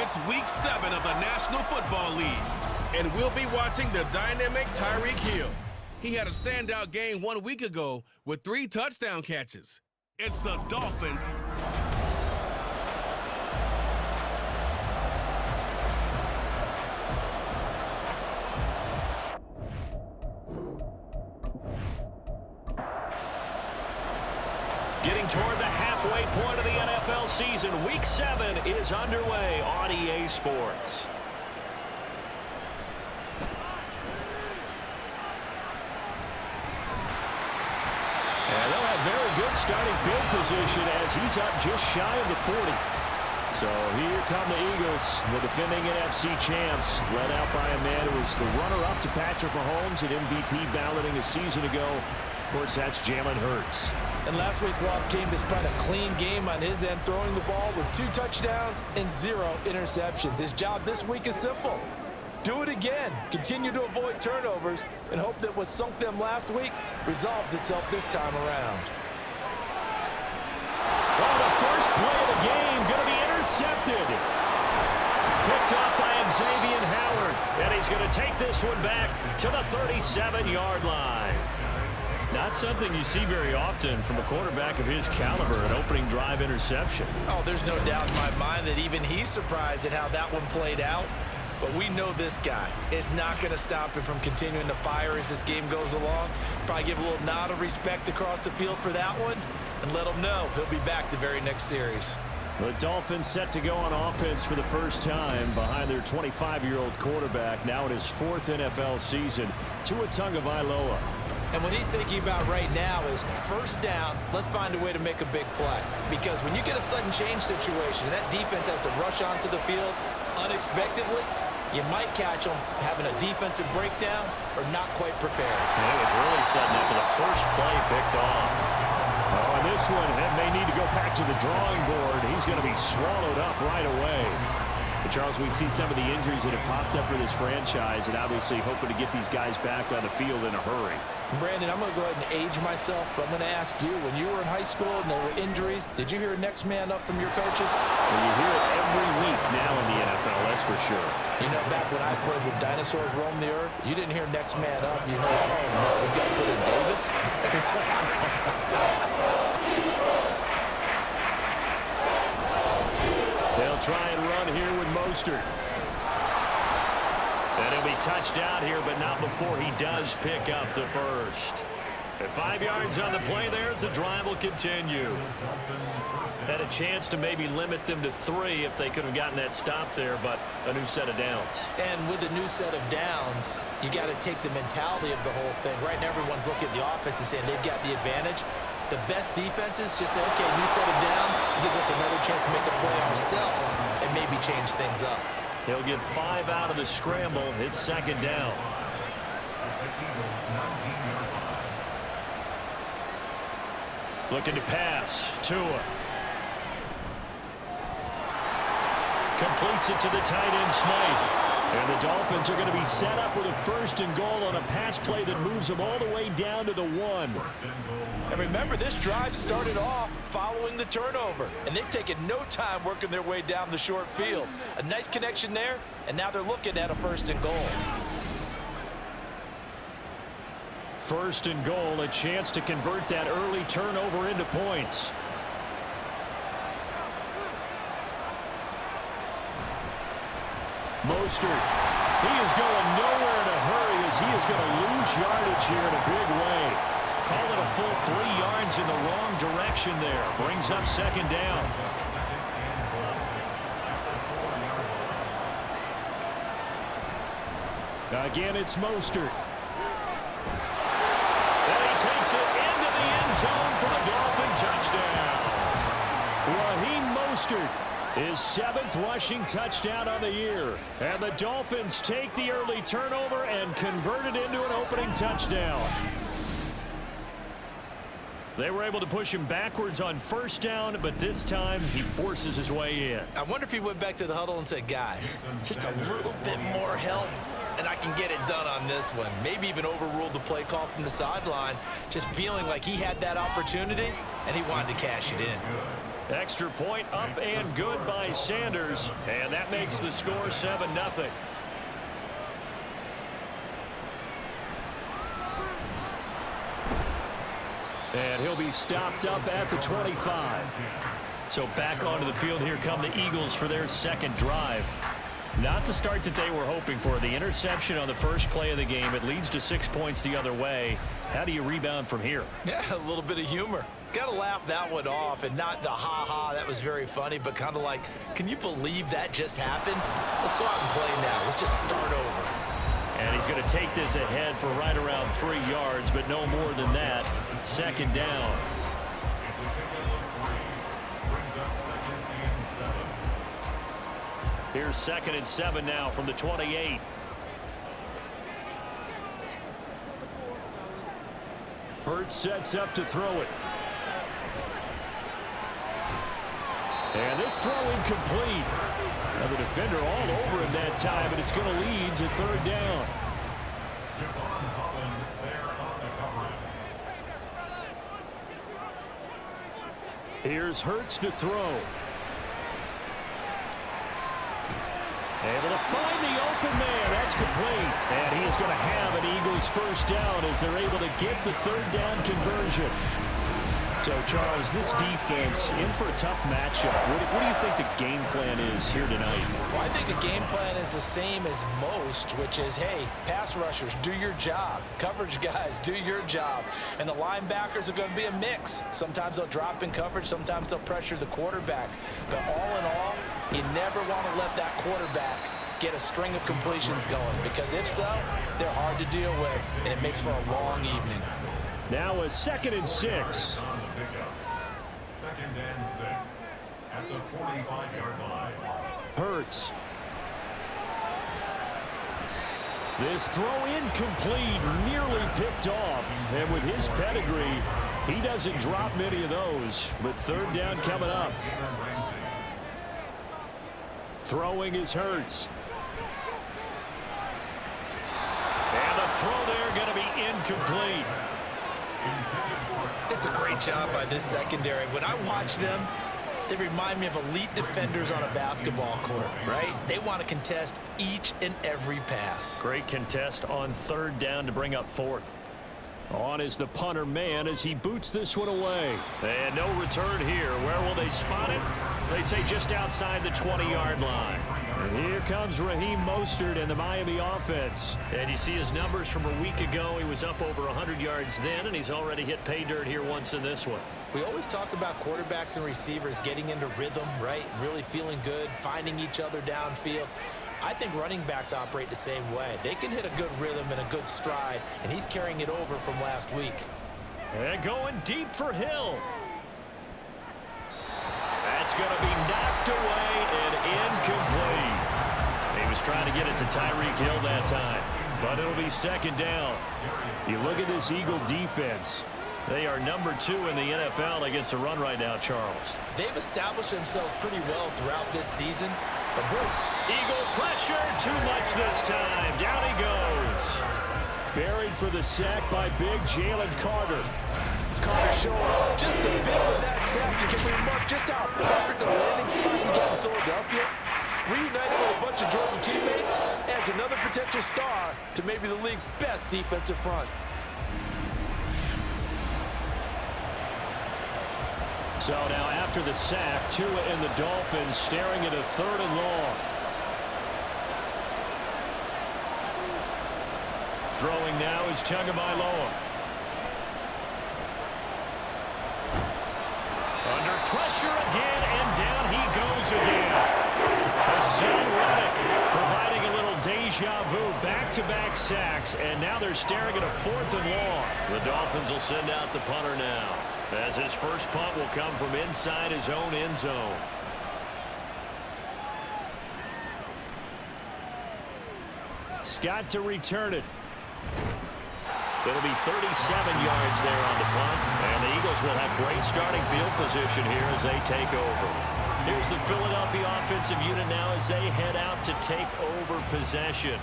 It's Week 7 of the National Football League, and we'll be watching the dynamic Tyreek Hill. He had a standout game 1 week ago with 3 touchdown catches. It's the Dolphins. Getting toward the halfway point of the NFL season, Week 7 is underway on EA Sports. And they'll have very good starting field position as he's up just shy of the 40. So here come the Eagles, the defending NFC champs, led out by a man who was the runner-up to Patrick Mahomes at MVP balloting a season ago. Of course, that's Jalen Hurts. And last week's loss came despite a clean game on his end, throwing the ball with 2 touchdowns and 0 interceptions. His job this week is simple. Do it again. Continue to avoid turnovers and hope that what sunk them last week resolves itself this time around. Well, the first play of the game going to be intercepted. Picked up by Xavier Howard. And he's going to take this one back to the 37-yard line. Not something you see very often from a quarterback of his caliber, an opening drive interception. Oh, there's no doubt in my mind that even he's surprised at how that one played out. But we know this guy is not going to stop him from continuing to fire as this game goes along. Probably give a little nod of respect across the field for that one and let him know he'll be back the very next series. The Dolphins set to go on offense for the first time behind their 25-year-old quarterback, now in his 4th NFL season, Tua Tagovailoa. And what he's thinking about right now is first down, let's find a way to make a big play. Because when you get a sudden change situation, that defense has to rush onto the field unexpectedly, you might catch them having a defensive breakdown or not quite prepared. And it was really sudden after the first play picked off. Oh, and this one may need to go back to the drawing board. He's going to be swallowed up right away. But Charles, we see some of the injuries that have popped up for this franchise, and obviously hoping to get these guys back on the field in a hurry. Brandon, I'm going to go ahead and age myself, but I'm going to ask you, when you were in high school and there were injuries, did you hear next man up from your coaches? Well, you hear it every week now in the NFL, that's for sure. You know, back when I played with dinosaurs roam the earth, you didn't hear next man up. You heard, oh, no, we've got to put in Davis. They'll try and run here with Mostert. And he'll be touched out here, but not before he does pick up the first. At 5 yards on the play there, as the drive will continue. Had a chance to maybe limit them to 3 if they could have gotten that stop there, but a new set of downs. And with a new set of downs, you got to take the mentality of the whole thing. Right now, everyone's looking at the offense and saying they've got the advantage. The best defenses just say, okay, new set of downs, gives us another chance to make a play ourselves and maybe change things up. He'll get 5 out of the scramble. It's second down. Looking to pass. Tua. Completes it to the tight end, Smythe. And the Dolphins are going to be set up with a 1st and goal on a pass play that moves them all the way down to the 1. And remember, this drive started off following the turnover. And they've taken no time working their way down the short field. A nice connection there, and now they're looking at a 1st and goal. 1st and goal, a chance to convert that early turnover into points. Mostert. He is going nowhere in a hurry as he is going to lose yardage here in a big way. Call it a full 3 yards in the wrong direction there. Brings up second down. Again, it's Mostert. And he takes it into the end zone for the Dolphin touchdown. Raheem Mostert, his 7th rushing touchdown on the year. And the Dolphins take the early turnover and convert it into an opening touchdown. They were able to push him backwards on 1st down, but this time he forces his way in. I wonder if he went back to the huddle and said, guys, just a little bit more help, and I can get it done on this one. Maybe even overruled the play call from the sideline, just feeling like he had that opportunity, and he wanted to cash it in. Extra point up and good by Sanders. And that makes the score 7-0. And he'll be stopped up at the 25. So back onto the field here come the Eagles for their second drive. Not the start that they were hoping for. The interception on the first play of the game. It leads to 6 points the other way. How do you rebound from here? Yeah, a little bit of humor. Got to laugh that one off, and not the ha-ha, that was very funny, but kind of like, can you believe that just happened? Let's go out and play now. Let's just start over. And he's going to take this ahead for right around 3 yards, but no more than that. Second down. Here's 2nd and 7 now from the 28. Hurts sets up to throw it. And this throw incomplete. Now the defender all over him that time, but it's going to lead to 3rd down. Here's Hurts to throw. Able to find the open man. That's complete. And he is going to have an Eagles first down as they're able to get the 3rd down conversion. So, Charles, this defense in for a tough matchup. What do you think the game plan is here tonight? Well, I think the game plan is the same as most, which is, hey, pass rushers, do your job. Coverage guys, do your job. And the linebackers are going to be a mix. Sometimes they'll drop in coverage. Sometimes they'll pressure the quarterback. But all in all, you never want to let that quarterback get a string of completions going, because if so, they're hard to deal with, and it makes for a long evening. Now a 2nd and 6. 2nd and 6 at the 45-yard line. Hurts. This throw incomplete, nearly picked off. And with his pedigree, he doesn't drop many of those. But 3rd down coming up. Throwing is Hurts. And the throw there going to be incomplete. It's a great job by this secondary. When I watch them, they remind me of elite defenders on a basketball court, right? They want to contest each and every pass. Great contest on 3rd down to bring up 4th. On is the punter man as he boots this one away. And no return here. Where will they spot it? They say just outside the 20-yard line. And here comes Raheem Mostert and the Miami offense. And you see his numbers from a week ago. He was up over 100 yards then, and he's already hit pay dirt here once in this one. We always talk about quarterbacks and receivers getting into rhythm, right? Really feeling good, finding each other downfield. I think running backs operate the same way. They can hit a good rhythm and a good stride, and he's carrying it over from last week. And going deep for Hill. That's going to be knocked away and incomplete. He was trying to get it to Tyreek Hill that time, but it'll be 2nd down. You look at this Eagle defense. They are number 2 in the NFL against the run right now, Charles. They've established themselves pretty well throughout this season. But boom. Eagle pressure, too much this time. Down he goes. Buried for the sack by big Jalen Carter. Carter showing just a bit with that sack. You can remark just how perfect the landing spot he got in Philadelphia. Reunited with a bunch of Georgia teammates adds another potential star to maybe the league's best defensive front. So now after the sack, Tua and the Dolphins staring at a 3rd and long. Throwing now is Tagovailoa. Under pressure again, and down he goes again. Hassan Reddick providing a little deja vu, back-to-back sacks, and now they're staring at a 4th and long. The Dolphins will send out the punter now, as his first punt will come from inside his own end zone. Scott to return it. It'll be 37 yards there on the punt, and the Eagles will have great starting field position here as they take over. Here's the Philadelphia offensive unit now as they head out to take over possession.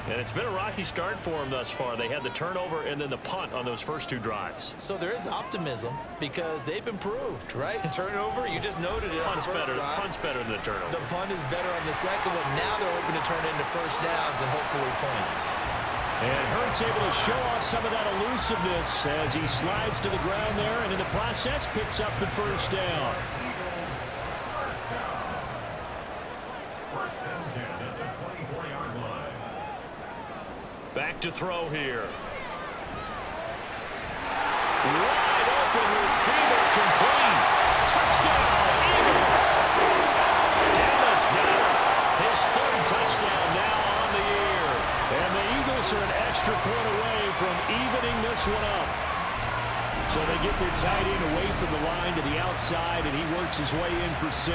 And it's been a rocky start for them thus far. They had the turnover and then the punt on those first 2 drives. So there is optimism because they've improved, right? Turnover, you just noted it. Punt's better than the turnover. The punt is better on the second one. Now they're hoping to turn it into first downs and hopefully points. And Hurts able to show off some of that elusiveness as he slides to the ground there and in the process picks up the first down. First and 10 at the 24-yard line. Back to throw here. Wide open receiver complete. Touchdown, Eagles. Dallas got his 3rd touchdown now on the year. And the Eagles are an extra point away from evening this one up. So they get their tight end away from the line to the outside, and he works his way in for 6.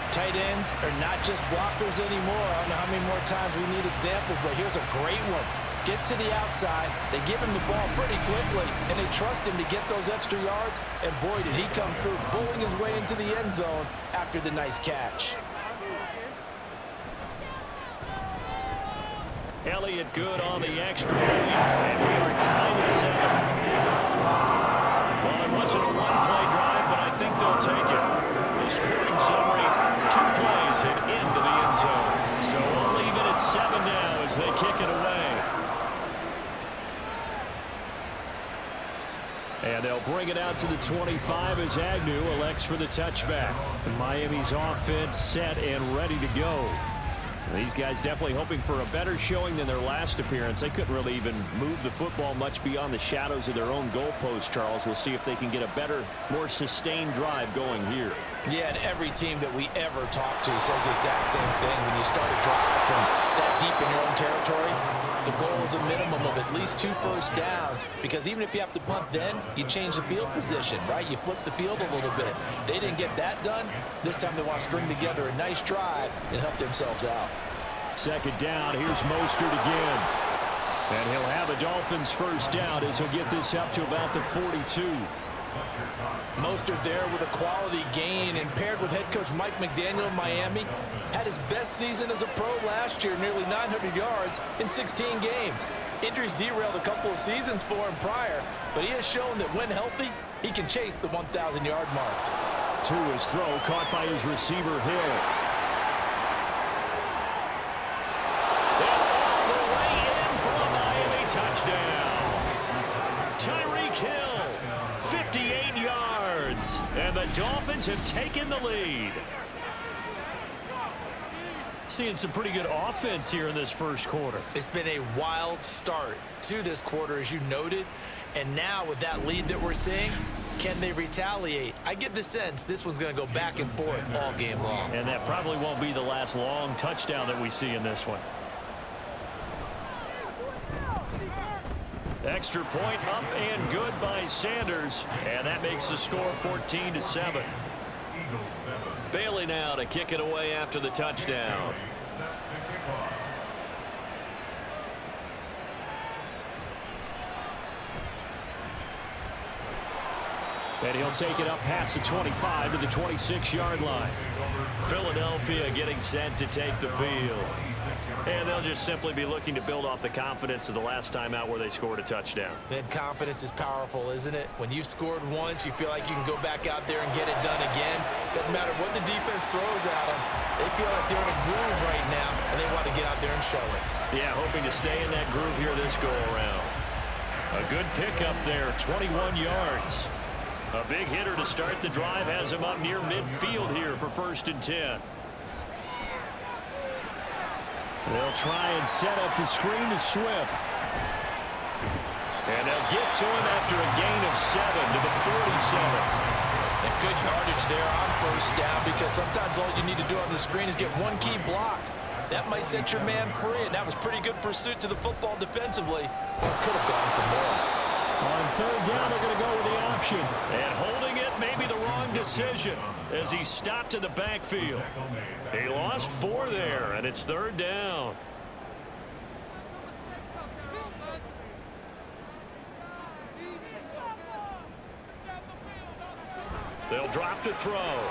Tight ends are not just blockers anymore. I don't know how many more times we need examples, but here's a great one. Gets to the outside, they give him the ball pretty quickly, and they trust him to get those extra yards, and boy, did he come through, bowling his way into the end zone after the nice catch. Elliott good on the extra point, and we are tied at 7. Well, it wasn't a one-play drive, but I think they'll take it. The scoring summary, 2 plays and into the end zone. So we'll leave it at 7 now as they kick it away. And they'll bring it out to the 25 as Agnew elects for the touchback. Miami's offense set and ready to go. These guys definitely hoping for a better showing than their last appearance. They couldn't really even move the football much beyond the shadows of their own goalpost, Charles. We'll see if they can get a better, more sustained drive going here. Yeah, and every team that we ever talk to says the exact same thing. When you start a drive from that deep in your own territory, the goal is a minimum of at least 2 first downs, because even if you have to punt then, you change the field position, right? You flip the field a little bit. They didn't get that done. This time they want to string together a nice drive and help themselves out. Second down, here's Mostert again. And he'll have a Dolphins first down as he'll get this up to about the 42. Mostert there with a quality gain, and paired with head coach Mike McDaniel in Miami, had his best season as a pro last year, nearly 900 yards in 16 games. Injuries derailed a couple of seasons for him prior, but he has shown that when healthy, he can chase the 1,000-yard mark. To his throw, caught by his receiver, Hill. And all the way in for a Miami touchdown. Tyreek Hill, 58 yards, and the Dolphins have taken the lead. Seeing some pretty good offense here in this first quarter. It's been a wild start to this quarter, as you noted, and now with that lead that we're seeing, can they retaliate? I get the sense this one's going to go back and forth all game long. And that probably won't be the last long touchdown that we see in this one. Extra point up and good by Sanders, and that makes the score 14-7. Bailey now to kick it away after the touchdown. And he'll take it up past the 25 to the 26-yard line. Philadelphia getting set to take the field. And they'll just simply be looking to build off the confidence of the last time out where they scored a touchdown. And confidence is powerful, isn't it? When you've scored once, you feel like you can go back out there and get it done again. Doesn't matter what the defense throws at them. They feel like they're in a groove right now, and they want to get out there and show it. Yeah, hoping to stay in that groove here this go-around. A good pickup there, 21 yards. A big hitter to start the drive has him up near midfield here for 1st and 10. They'll try and set up the screen to Swift. And they'll get to him after a gain of 7 to the 47. And good yardage there on first down, because sometimes all you need to do on the screen is get one key block. That might set your man free, and that was pretty good pursuit to the football defensively. Could have gone for more. On 3rd down, they're going to go with the option. And holding it may be the wrong decision as he stopped in the backfield. He lost 4 there, and it's 3rd down. They'll drop to throw.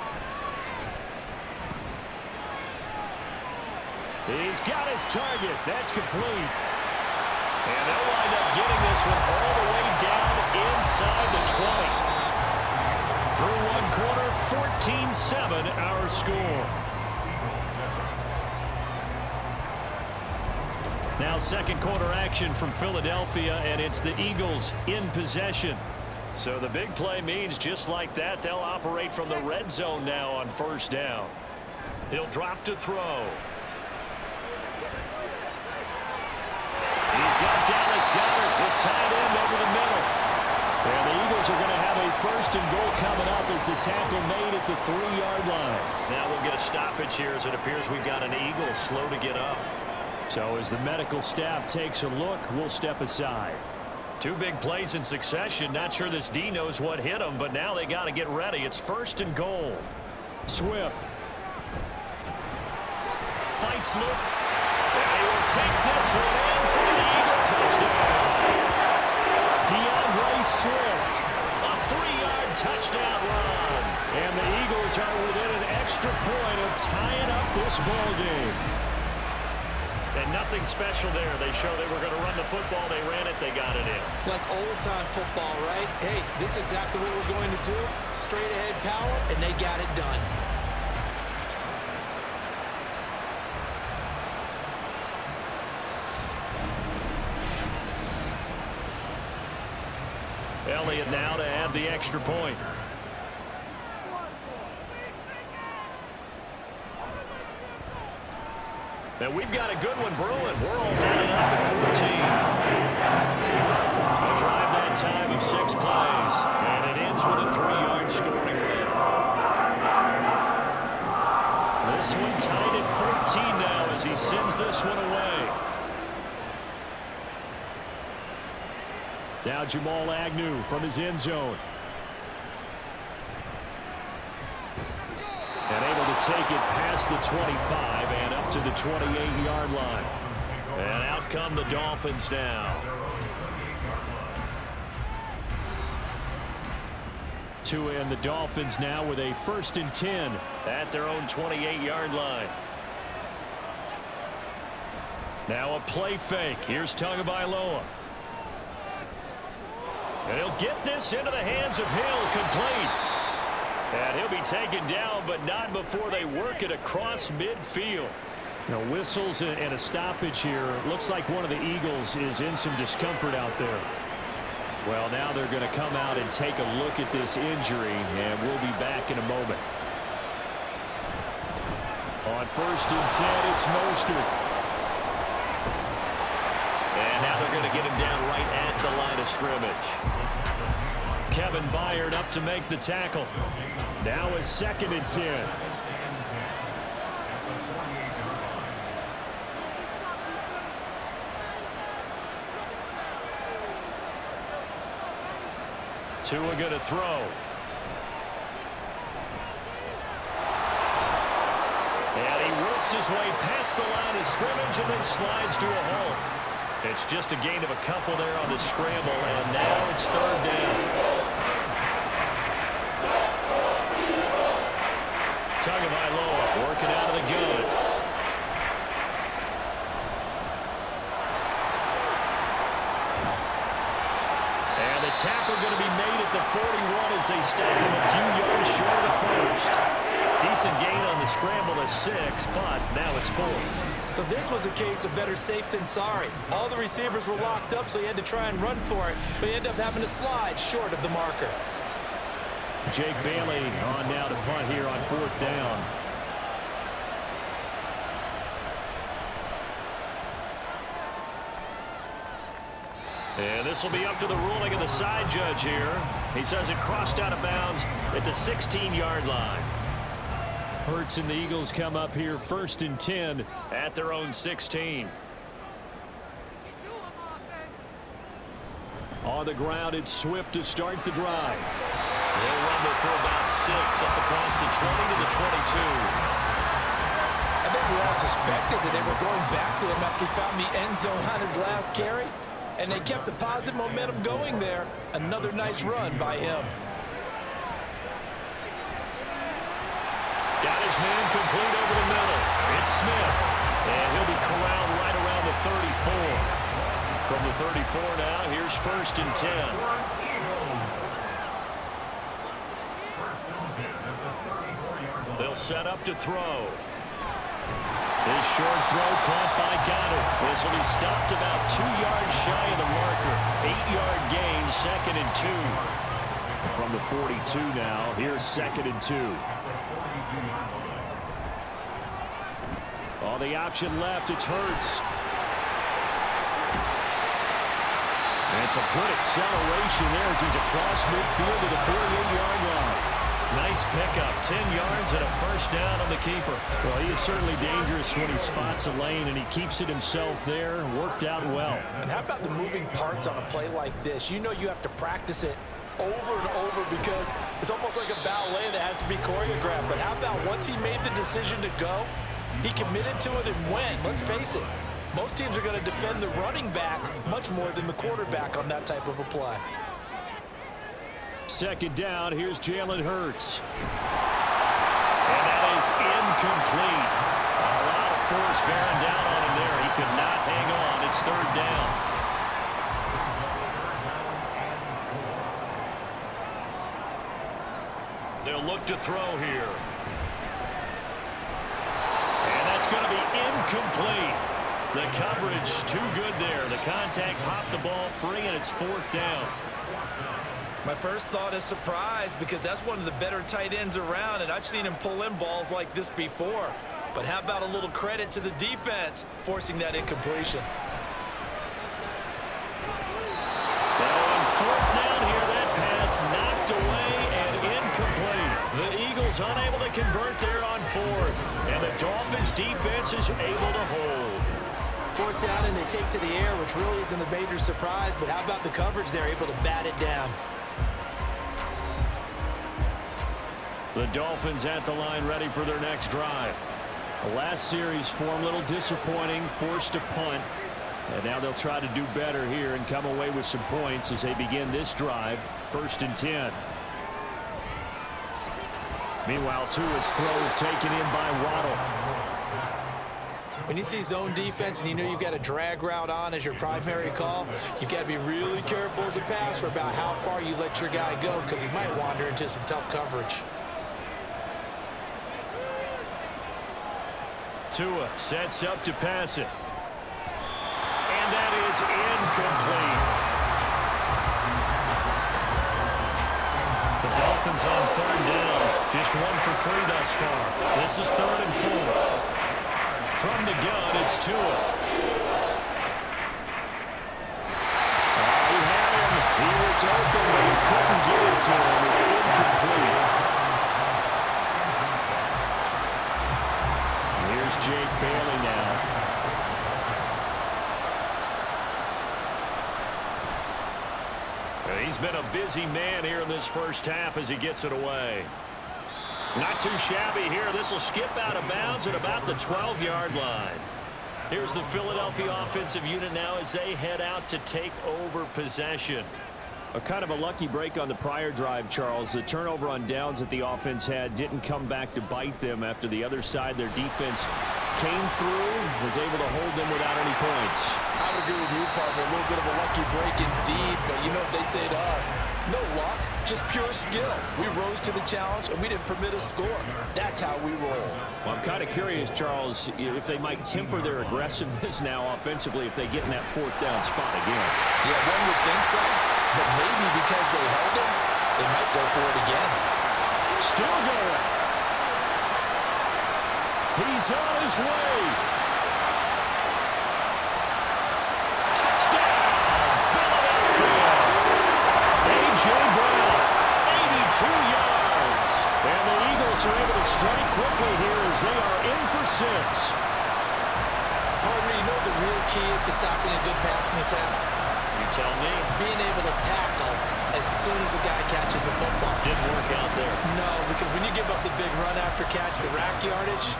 He's got his target. That's complete. And they'll wind up getting this one all the way down inside the 20. Through one quarter, 14-7 our score. Now second quarter action from Philadelphia, and it's the Eagles in possession. So the big play means just like that, they'll operate from the red zone now on first down. He'll drop to throw. He's got Dallas Goedert, his tight end, over the middle. And the Eagles are going to have a first and goal coming up as the tackle made at the 3-yard line. Now we'll get a stoppage here as it appears we've got an Eagle slow to get up. So as the medical staff takes a look, we'll step aside. Two big plays in succession. Not sure this D knows what hit him, but now they got to get ready. It's first and goal. Swift. Fights Luke. And he will take this one in for the Eagle touchdown. DeAndre Swift. A 3-yard touchdown run. And the Eagles are within an extra point of tying up this ball game. And nothing special there. They show they were going to run the football. They ran it. They got it in. Like old-time football, right? Hey, this is exactly what we're going to do. Straight-ahead power, and they got it done. Elliott now to add the extra point. And we've got a good one brewing. We're all lining up at 14. A drive that time of 6 plays. And it ends with a 3-yard scoring run. This one tied at 14 now as he sends this one away. Now Jamal Agnew from his end zone. And able to take it past the 25 and up to the 28-yard line. And out come the Dolphins now. And the Dolphins now with a 1st and 10 at their own 28-yard line. Now a play fake. Here's Tagovailoa. And he'll get this into the hands of Hill, complete. And he'll be taken down, but not before they work it across midfield. Whistles and a stoppage here. Looks like one of the Eagles is in some discomfort out there. Well, now they're going to come out and take a look at this injury, and we'll be back in a moment. On 1st and 10, it's Mostert. And now they're going to get him down right at the line of scrimmage. Kevin Byard up to make the tackle. Now a 2nd and 10. Tua going to throw. And he works his way past the line of scrimmage and then slides to a halt. It's just a gain of a couple there on the scramble, and now it's 3rd down. Tagovailoa working out of the gun. And the tackle going to be made at the 41 as they stop him a few yards short of the 1st. Decent gain on the scramble of 6, but now it's 4. So this was a case of better safe than sorry. All the receivers were locked up, so he had to try and run for it, but he ended up having to slide short of the marker. Jake Bailey on now to punt here on 4th down. And this will be up to the ruling of the side judge here. He says it crossed out of bounds at the 16-yard line. Hurts and the Eagles come up here 1st and 10 at their own 16. On the ground, it's Swift to start the drive. They'll rumble for about 6 up across the 20 to the 22. I think we all suspected that they were going back to him after he found the end zone on his last carry, and they kept the positive momentum going there. Another nice run by him. Got his man complete over the middle. It's Smith. And he'll be corralled right around the 34. From the 34 now, here's 1st and 10. They'll set up to throw. His short throw caught by Goddard. This will be stopped about 2 yards shy of the marker. 8-yard gain, 2nd and 2. From the 42 now, here's 2nd and 2. All the option left, it's Hurts. And it's a good acceleration there as he's across midfield to the 48-yard line. Nice pickup, 10 yards and a 1st down on the keeper. Well, he is certainly dangerous when he spots a lane, and he keeps it himself there. Worked out well. And how about the moving parts on a play like this? You know you have to practice it over and over because it's almost like a ballet that has to be choreographed. But how about once he made the decision to go, he committed to it and went. Let's face it, most teams are going to defend the running back much more than the quarterback on that type of a play. 2nd down, here's Jalen Hurts. And that is incomplete. A lot of force bearing down on him there. He could not hang on. It's 3rd down. They'll look to throw here. And that's going to be incomplete. The coverage too good there. The contact popped the ball free, and it's 4th down. My first thought is surprise because that's one of the better tight ends around, and I've seen him pull in balls like this before. But how about a little credit to the defense forcing that incompletion? On 4th down here, that pass knocked away and incomplete. The Eagles unable to convert there on 4th, and the Dolphins defense is able to hold. 4th down, and they take to the air, which really isn't a major surprise, but how about the coverage there, able to bat it down? The Dolphins at the line ready for their next drive. The last series form a little disappointing, forced to punt. And now they'll try to do better here and come away with some points as they begin this drive, 1st and 10. Meanwhile, Tua's throw is taken in by Waddle. When you see zone defense and you know you've got a drag route on as your primary call, you've got to be really careful as a passer about how far you let your guy go because he might wander into some tough coverage. Tua sets up to pass it. And that is incomplete. The Dolphins on 3rd down. Just 1 for 3 thus far. This is 3rd and 4. From the gun, it's Tua. He had him. He was open, but he couldn't get it to him. It's incomplete. Here's Jake Bailey now. He's been a busy man here in this 1st half as he gets it away. Not too shabby here. This will skip out of bounds at about the 12-yard line. Here's the Philadelphia offensive unit now as they head out to take over possession. A kind of a lucky break on the prior drive, Charles. The turnover on downs that the offense had didn't come back to bite them after the other side. Their defense came through, was able to hold them without any points. I would agree with you, partner. A little bit of a lucky break indeed, but you know what they'd say to us? No luck, just pure skill. We rose to the challenge, and we didn't permit a score. That's how we roll. Well, I'm kind of curious, Charles, if they might temper their aggressiveness now offensively if they get in that 4th down spot again. Yeah, one would think so, but maybe because they held him, they might go for it again. Still going. He's on his way. Touchdown, Philadelphia. A.J. Brown, 82 yards. And the Eagles are able to strike quickly here as they are in for 6. Partner, you know the real key is to stopping a good passing attack? You tell me. Being able to tackle as soon as a guy catches the football. Didn't work out there. No, because when you give up the big run after catch, the rack yardage,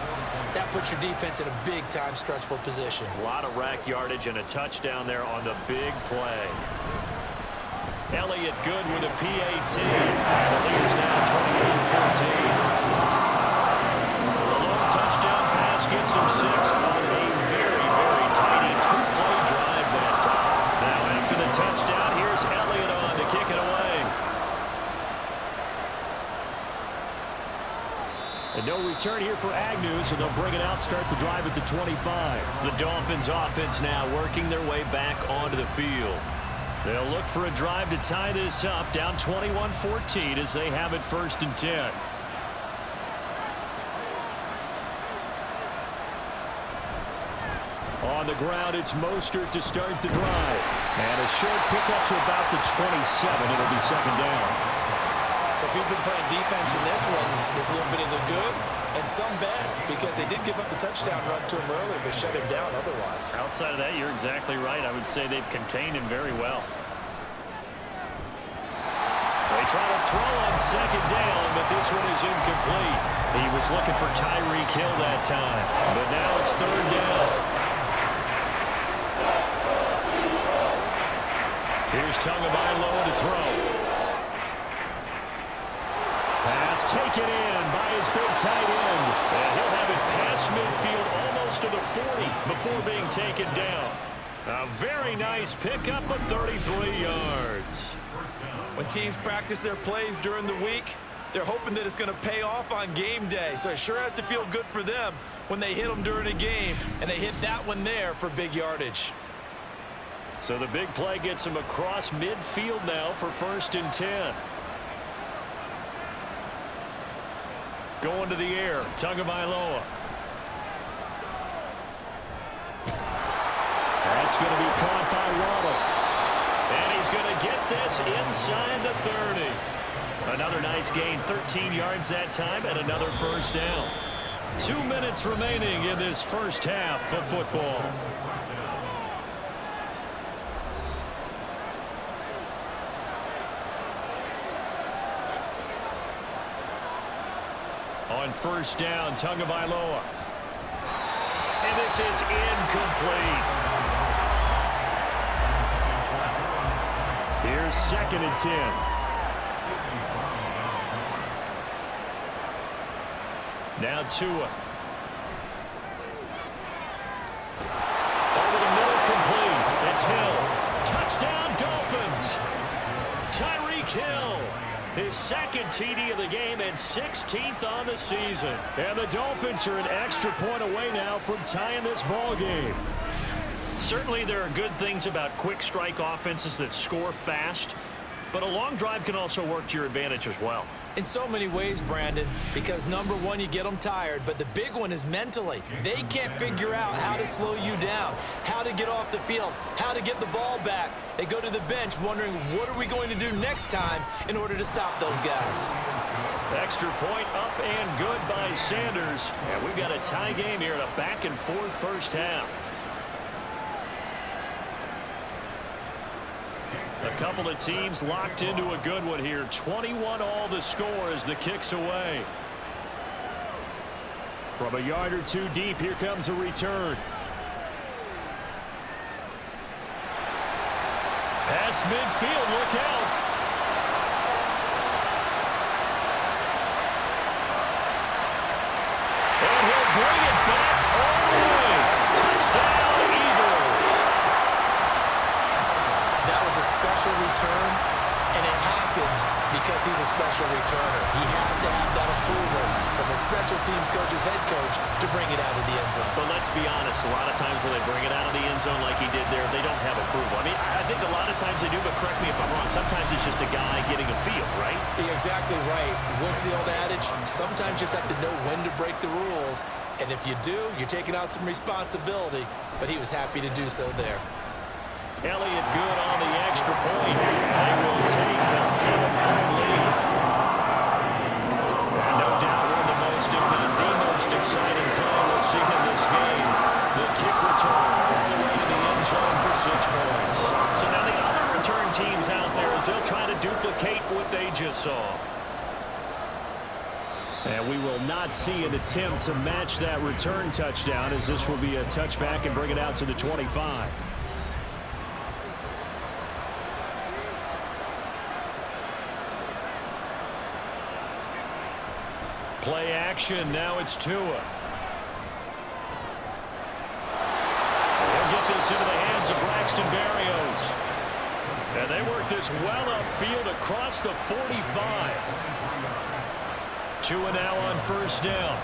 that puts your defense in a big-time stressful position. A lot of rack yardage and a touchdown there on the big play. Elliott good with a PAT. And the lead is now 28-14. The long touchdown pass gets him 6 on 8 No return here for Agnew, so they'll bring it out, start the drive at the 25. The Dolphins offense now working their way back onto the field. They'll look for a drive to tie this up, down 21-14 as they have it 1st and 10. On the ground, it's Mostert to start the drive. And a short pickup to about the 27. It'll be 2nd down. So if you've been playing defense in this one, there's a little bit of the good and some bad, because they did give up the touchdown run to him earlier, but shut him down otherwise. Outside of that, you're exactly right. I would say they've contained him very well. They try to throw on 2nd down, but this one is incomplete. He was looking for Tyreek Hill that time, but now it's 3rd down. Here's Tagovailoa to throw. Pass taken in by his big tight end. And he'll have it past midfield almost to the 40 before being taken down. A very nice pickup of 33 yards. When teams practice their plays during the week, they're hoping that it's going to pay off on game day. So it sure has to feel good for them when they hit them during a game, and they hit that one there for big yardage. So the big play gets him across midfield now for 1st and 10. Going to the air, Tagovailoa. That's going to be caught by Waddle. And he's going to get this inside the 30. Another nice gain, 13 yards that time, and another 1st down. 2 minutes remaining in this 1st half of football. On 1st down, Tagovailoa. And this is incomplete. Here's 2nd and 10. Now Tua. Over the middle, complete. It's Hill. Touchdown, Dolphins. Tyreek Hill. His 2nd TD of the game and 16th on the season. And the Dolphins are an extra point away now from tying this ball game. Certainly there are good things about quick strike offenses that score fast, but a long drive can also work to your advantage as well. In so many ways, Brandon, because number one, you get them tired, but the big one is mentally. They can't figure out how to slow you down, how to get off the field, how to get the ball back. They go to the bench wondering, what are we going to do next time in order to stop those guys? Extra point up and good by Sanders. And we've got a tie game here in a back-and-forth 1st half. A couple of teams locked into a good one here. 21 all the score as the kick's away. From a yard or two deep, here comes a return. Past midfield, look out. And he'll bring it back all the way. Touchdown, Eagles. That was a special return, and it happened because he's a special returner. He has to have that approval from his special teams coach's head coach to bring it out of the end zone. But let's be honest, a lot of times when they bring it out of the end zone like he did there, they don't have approval. I mean, I think a lot of times they do, but correct me if I'm wrong. Sometimes it's just a guy getting a feel, right? You're exactly right. What's the old adage? Sometimes you just have to know when to break the rules, and if you do, you're taking on some responsibility, but he was happy to do so there. Elliott good on the extra point. They will take a 7-point lead. And no doubt one of the most, if not the most exciting play we'll see in this game. The kick return all the way to the end zone for 6 points. So now the other return teams out there as they'll try to duplicate what they just saw. And we will not see an attempt to match that return touchdown, as this will be a touchback and bring it out to the 25. Play action. Now it's Tua. He'll get this into the hands of Braxton Berrios. And they work this well upfield across the 45. Tua now on first down.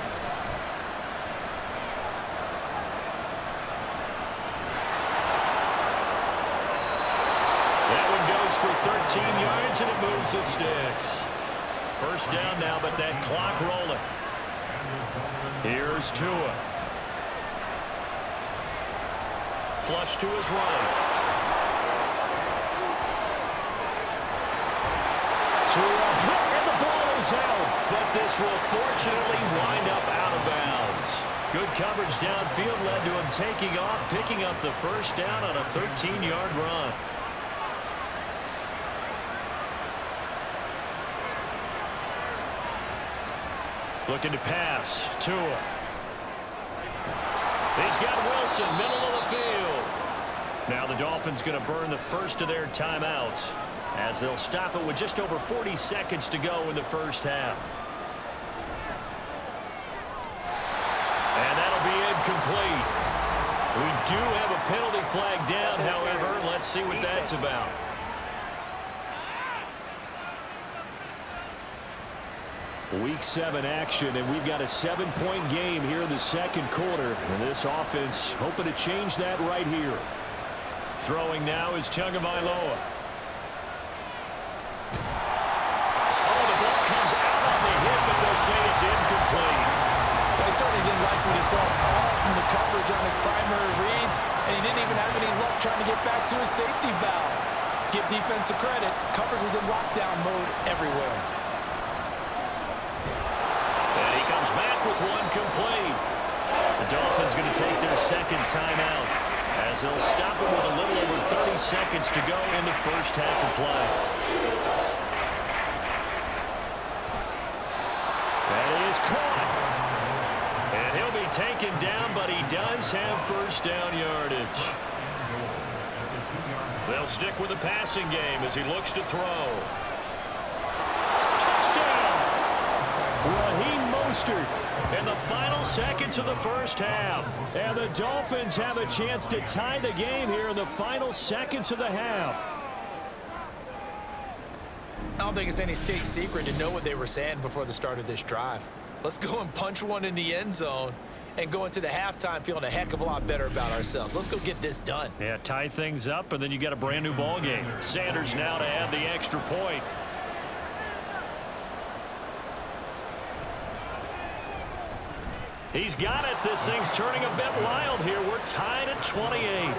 That one goes for 13 yards, and it moves the sticks. First down now, but that clock rolling. Here's Tua. Flush to his right. Tua, and the ball is out. But this will fortunately wind up out of bounds. Good coverage downfield led to him taking off, picking up the first down on a 13-yard run. Looking to pass. Tua. He's got Wilson, middle of the field. Now the Dolphins going to burn the first of their timeouts as they'll stop it with just over 40 seconds to go in the first half. And that'll be incomplete. We do have a penalty flag down, however. Let's see what that's about. Week 7 action, and we've got a 7-point game here in the second quarter. And this offense hoping to change that right here. Throwing now is Tagovailoa. Oh, the ball comes out on the hit, but they'll say it's incomplete. Well, he certainly didn't like what he saw all from the coverage on his primary reads, and he didn't even have any luck trying to get back to his safety valve. Give defense a credit. Coverage was in lockdown mode everywhere. Back with one complete. The Dolphins going to take their second timeout as they'll stop it with a little over 30 seconds to go in the first half of play. That is caught. And he'll be taken down, but he does have first down yardage. They'll stick with the passing game as he looks to throw. Touchdown! Raheem in the final seconds of the first half. And the Dolphins have a chance to tie the game here in the final seconds of the half. I don't think it's any state secret to know what they were saying before the start of this drive. Let's go and punch one in the end zone and go into the halftime feeling a heck of a lot better about ourselves. Let's go get this done. Yeah, tie things up, and then you got a brand new ball game. Sanders now to add the extra point. He's got it. This thing's turning a bit wild here. We're tied at 28.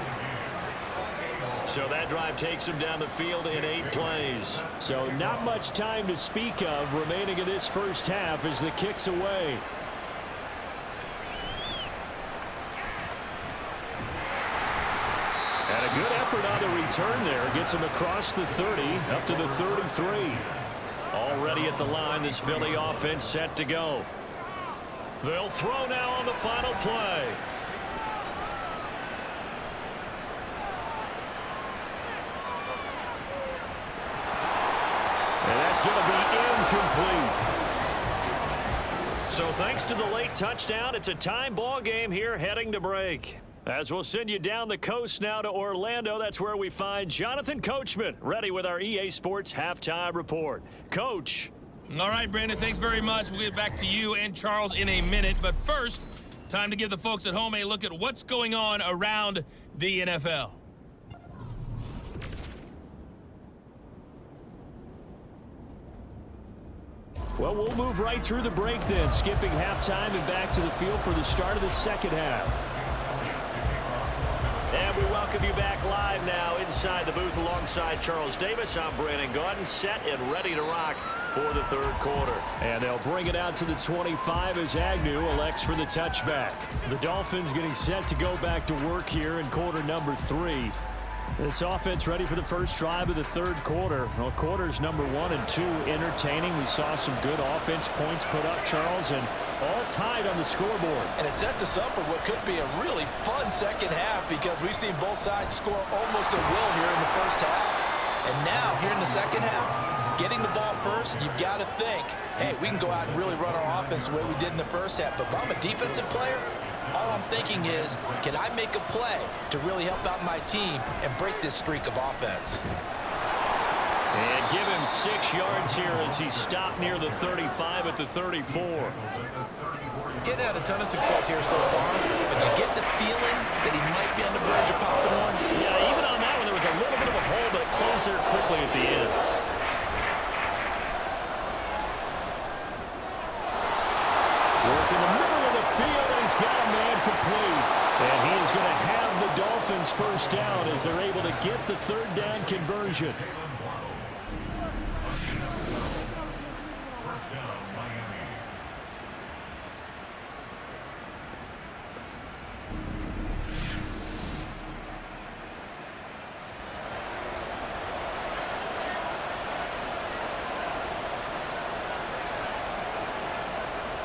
So that drive takes him down the field in 8 plays. So not much time to speak of remaining in this first half as the kick's away. And a good effort on the return there. Gets him across the 30 up to the 33. Already at the line, this Philly offense set to go. They'll throw now on the final play. And that's going to be incomplete. So thanks to the late touchdown, it's a time ball game here heading to break. As we'll send you down the coast now to Orlando, that's where we find Jonathan Coachman, ready with our EA Sports Halftime Report. Coach. All right, Brandon, thanks very much. We'll get back to you and Charles in a minute. But first, time to give the folks at home a look at what's going on around the NFL. Well, we'll move right through the break then, skipping halftime and back to the field for the start of the second half. And we welcome you back live now inside the booth alongside Charles Davis. I'm Brandon Gaudin, set and ready to rock for the third quarter. And they'll bring it out to the 25 as Agnew elects for the touchback. The Dolphins getting set to go back to work here in quarter number 3. This offense ready for the first drive of the third quarter. Well, quarters number 1 and 2 entertaining. We saw some good offense points put up, Charles, and all tied on the scoreboard. And it sets us up for what could be a really fun second half because we've seen both sides score almost at will here in the first half. And now, here in the second half, getting the ball first, you've got to think, hey, we can go out and really run our offense the way we did in the first half. But if I'm a defensive player, all I'm thinking is, can I make a play to really help out my team and break this streak of offense? And give him 6 yards here as he stopped near the 35 at the 34. Getting out a ton of success here so far, but you get the feeling that he might be on the verge of popping one. Yeah, even on that one, there was a little bit of a hole, but it closed there quickly at the end. Working the middle of the field, and he's got a man complete. And he is going to have the Dolphins first down as they're able to get the 3rd down conversion.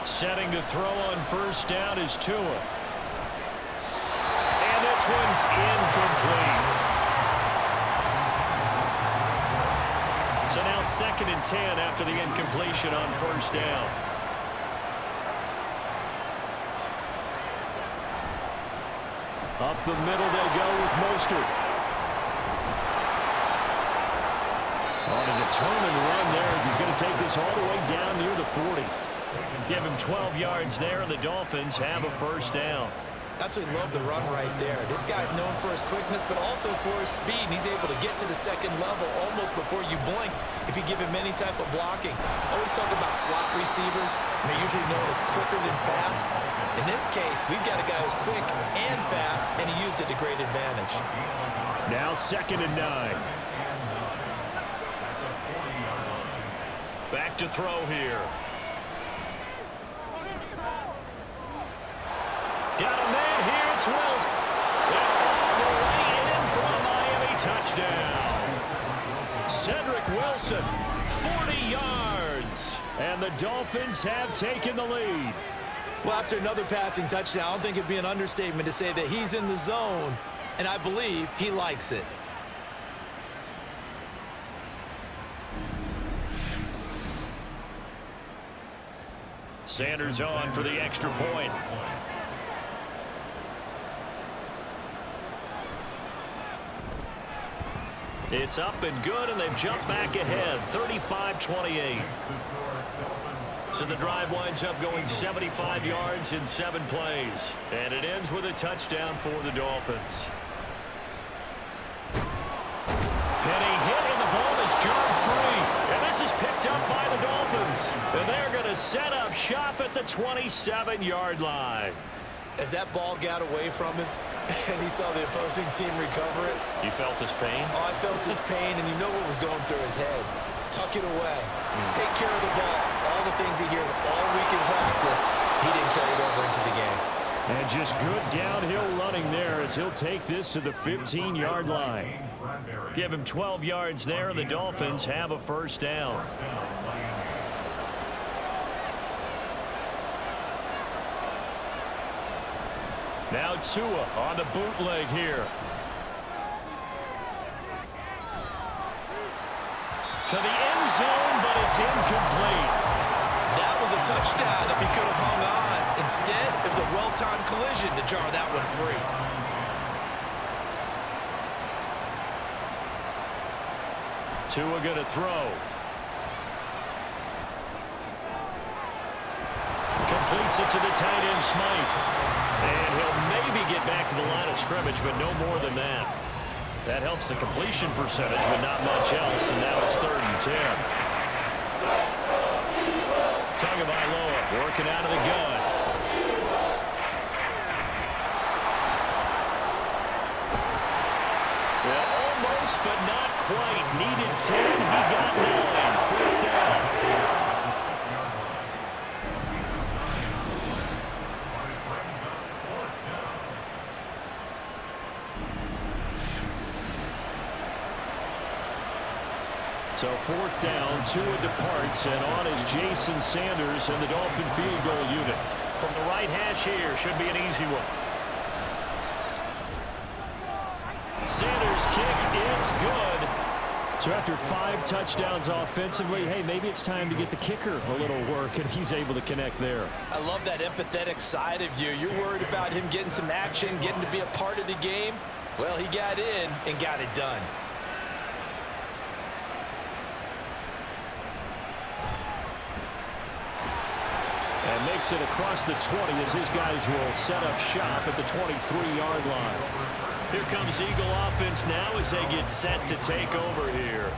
Setting to throw on first down is Tua. And this one's incomplete. So now 2nd and 10 after the incompletion on first down. Up the middle they go with Mostert. On a determined run there as he's going to take this all the way down near the 40. Give him 12 yards there, and the Dolphins have a first down. Absolutely love the run right there. This guy's known for his quickness, but also for his speed, and he's able to get to the 2nd level almost before you blink if you give him any type of blocking. Always talk about slot receivers, and they're usually known as quicker than fast. In this case, we've got a guy who's quick and fast, and he used it to great advantage. Now 2nd and 9. Back to throw here. Got a man here, it's Wilson. All the way in for a Miami touchdown. Cedric Wilson, 40 yards. And the Dolphins have taken the lead. Well, after another passing touchdown, I don't think it'd be an understatement to say that he's in the zone, and I believe he likes it. Sanders on for the extra point. It's up and good, and they've jumped back ahead, 35-28. So the drive winds up going 75 yards in 7 plays. And it ends with a touchdown for the Dolphins. Penny hit, and the ball is jerked free. And this is picked up by the Dolphins. And they're going to set up shop at the 27-yard line. As that ball got away from him, and he saw the opposing team recover it. You felt his pain? Oh, I felt his pain, and you know what was going through his head. Tuck it away. Take care of the ball. All the things he hears all week in practice, he didn't carry it over into the game. And just good downhill running there as he'll take this to the 15-yard line. Give him 12 yards there, and the Dolphins have a first down. Now Tua on the bootleg here. To the end zone, but it's incomplete. That was a touchdown if he could have hung on. Instead, it was a well-timed collision to jar that one free. Tua going to throw. Completes it to the tight end, Smythe. And he'll maybe get back to the line of scrimmage, but no more than that. That helps the completion percentage, but not much else. And now it's 3rd and 10. Tagovailoa working out of the gun. Well, almost, but not quite. Needed 10. He got 9. 4th down. So 4th down, Tua departs, and on is Jason Sanders and the Dolphin field goal unit. From the right hash here, should be an easy one. Sanders' kick is good. So after 5 touchdowns offensively, hey, maybe it's time to get the kicker a little work, and he's able to connect there. I love that empathetic side of you. You're worried about him getting some action, getting to be a part of the game. Well, he got in and got it done. And makes it across the 20 as his guys will set up shop at the 23-yard line. Here comes Eagle offense now as they get set to take over here.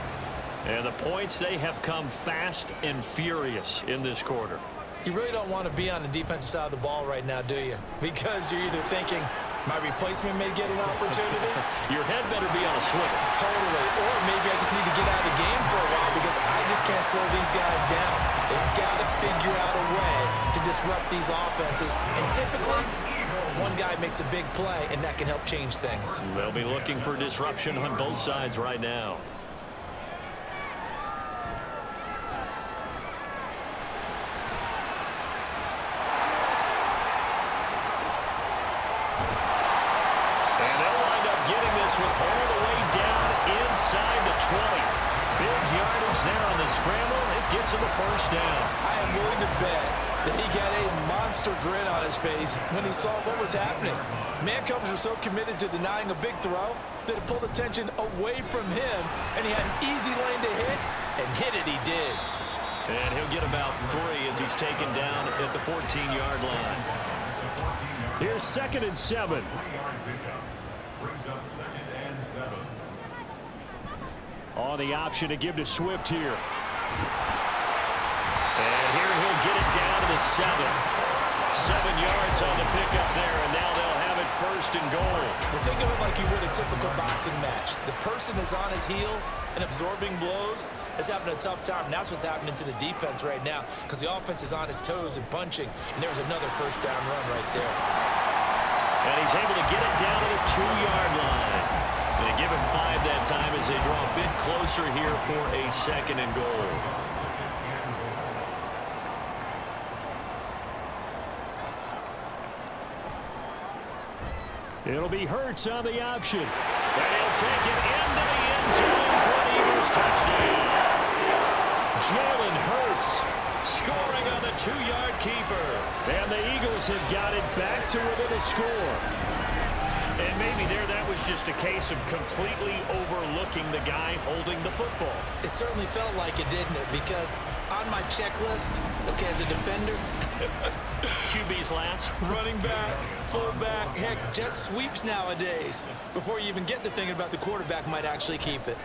And the points, they have come fast and furious in this quarter. You really don't want to be on the defensive side of the ball right now, do you? Because you're either thinking, my replacement may get an opportunity. Your head better be on a swivel. Totally. Or maybe I just need to get out of the game for a while because I just can't slow these guys down. They've got to figure out a way to disrupt these offenses. And typically, one guy makes a big play, and that can help change things. They'll be looking for disruption on both sides right now. All the way down inside the 20. Big yardage there on the scramble. It gets him a first down. I am willing to bet that he got a monster grin on his face when he saw what was happening. Mancombs were so committed to denying a big throw that it pulled attention away from him, and he had an easy lane to hit, and hit it he did. And he'll get about 3 as he's taken down at the 14-yard line. Here's 2nd and 7. Brings up 2nd and 7. On the option to give to Swift here. And here he'll get it down to the 7. 7 yards on the pickup there, and now they'll have it 1st and goal. Well, think of it like you would a typical boxing match. The person is on his heels and absorbing blows is having a tough time, and that's what's happening to the defense right now because the offense is on his toes and punching, and there's another first down run right there. And he's able to get it down to the 2-yard line. They give him 5 that time as they draw a bit closer here for a 2nd and goal. It'll be Hurts on the option. And he'll take it into the end zone for an Eagles touchdown. Jalen Hurts scoring on the 2-yard keeper. And the Eagles have got it back to within a score. And maybe that was just a case of completely overlooking the guy holding the football. It certainly felt like it, didn't it? Because on my checklist, okay, as a defender, QB's last. running back, fullback, heck, jet sweeps nowadays. Before you even get to thinking about the quarterback might actually keep it.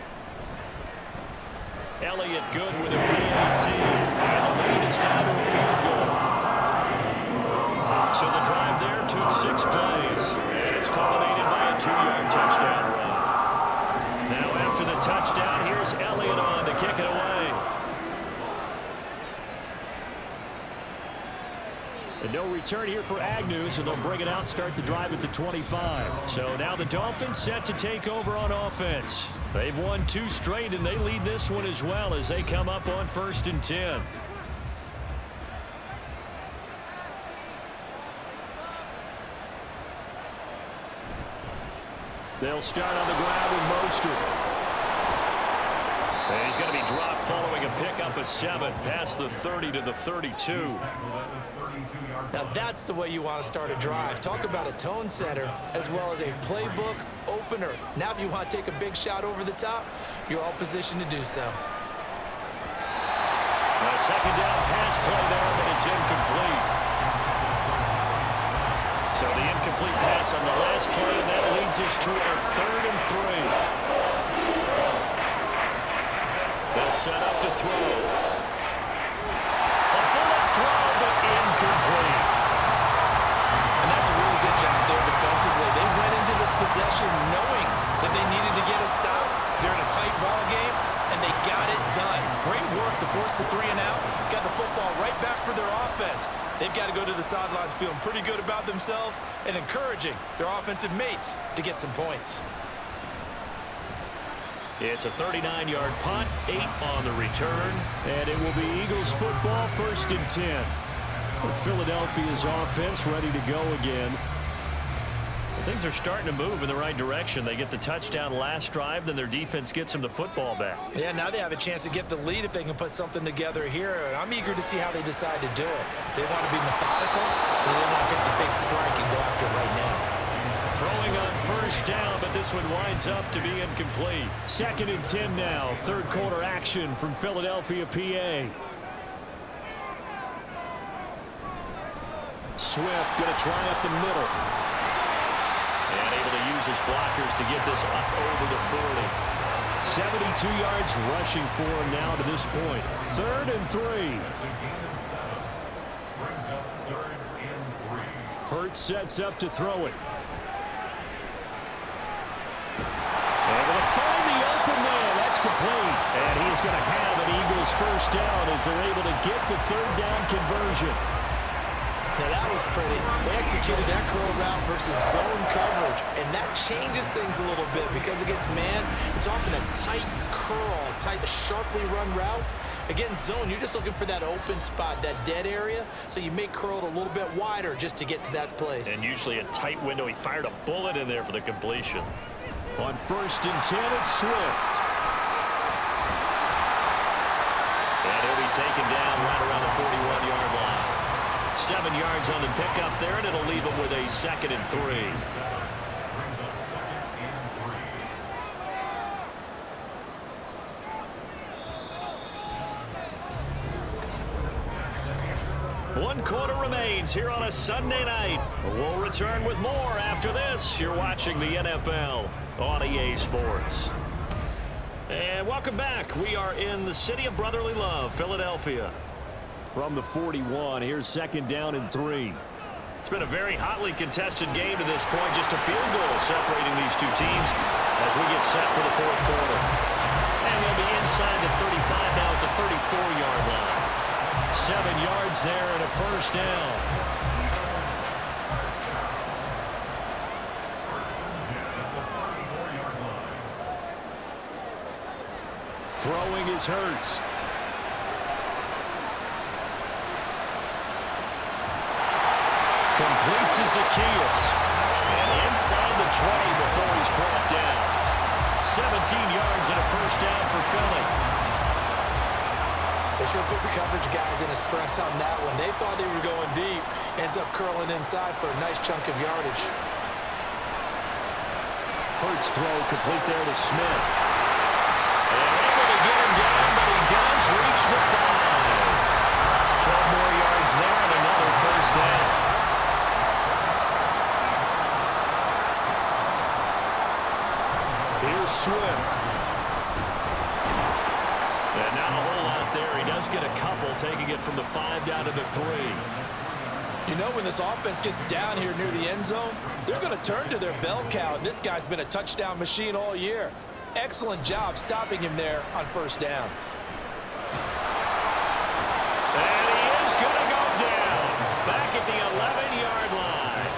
Elliott good with a PAT. And the lead is down to a field goal. So the drive there took 6 plays. And it's culminated by a 2-yard touchdown run. Now after the touchdown, here's Elliott on to kick it away. And no return here for Agnew, so they'll bring it out and start the drive at the 25. So now the Dolphins set to take over on offense. They've won 2 straight, and they lead this one as well as they come up on 1st and 10. They'll start on the ground with Mostert. And he's going to be dropped following a pickup of 7 past the 30 to the 32. Now that's the way you want to start a drive. Talk about a tone setter as well as a playbook opener. Now if you want to take a big shot over the top, you're all positioned to do so. A 2nd down pass play there, but it's incomplete. So the incomplete pass on the last play, and that leads us to our 3rd and 3. They'll set up to throw. A bullet throw, but incomplete. And that's a really good job there defensively. They went into this possession knowing that they needed to get a stop. They're in a tight ball game, and they got it done. Great work to force the 3 and out. Got the football right back for their offense. They've got to go to the sidelines feeling pretty good about themselves and encouraging their offensive mates to get some points. It's a 39-yard punt, 8 on the return, and it will be Eagles football, 1st and 10. Philadelphia's offense ready to go again. Things are starting to move in the right direction. They get the touchdown last drive, then their defense gets them the football back. Yeah, now they have a chance to get the lead if they can put something together here. And I'm eager to see how they decide to do it. If they want to be methodical, or they want to take the big strike and go after it right now. Throwing on 1st down, but this one winds up to be incomplete. 2nd and 10 now. 3rd quarter action from Philadelphia, PA. Swift going to try up the middle. And able to use his blockers to get this up over the 40. 72 yards rushing for him now to this point. 3rd and 3. Hurts sets up to throw it. Able to find the open man. That's complete. And he's going to have an Eagles first down as they're able to get the 3rd down conversion. Now that was pretty. They executed that curl route versus zone coverage, and that changes things a little bit because against man, it's often a tight curl, a tight, sharply run route. Against zone, you're just looking for that open spot, that dead area, so you may curl it a little bit wider just to get to that place. And usually a tight window. He fired a bullet in there for the completion. On 1st and 10, it's Swift. And he'll be taken down right around the 41-yard line. 7 yards on the pickup there, and it'll leave him with a 2nd and 3. One quarter remains here on a Sunday night. We'll return with more after this. You're watching the NFL on EA Sports. And welcome back. We are in the city of brotherly love, Philadelphia. From the 41, here's 2nd down and 3. It's been a very hotly contested game to this point. Just a field goal separating these two teams as we get set for the 4th quarter. And they'll be inside the 35 now at the 34-yard line. 7 yards there and a first down. Throwing is Hurts. Complete to Zacchaeus. And inside the 20 before he's brought down. 17 yards and a first down for Philly. They sure put the coverage guys in a stress on that one. They thought they were going deep. Ends up curling inside for a nice chunk of yardage. Hurts throw complete there to Smith. And able to get him down, but he does reach the 5. 12 more yards there and another first down. Here's Swift. And not a whole lot there. He does get a couple, taking it from the 5 down to the 3. You know, when this offense gets down here near the end zone, they're going to turn to their bell cow, and this guy's been a touchdown machine all year. Excellent job stopping him there on first down. And he is going to go down back at the 11-yard line.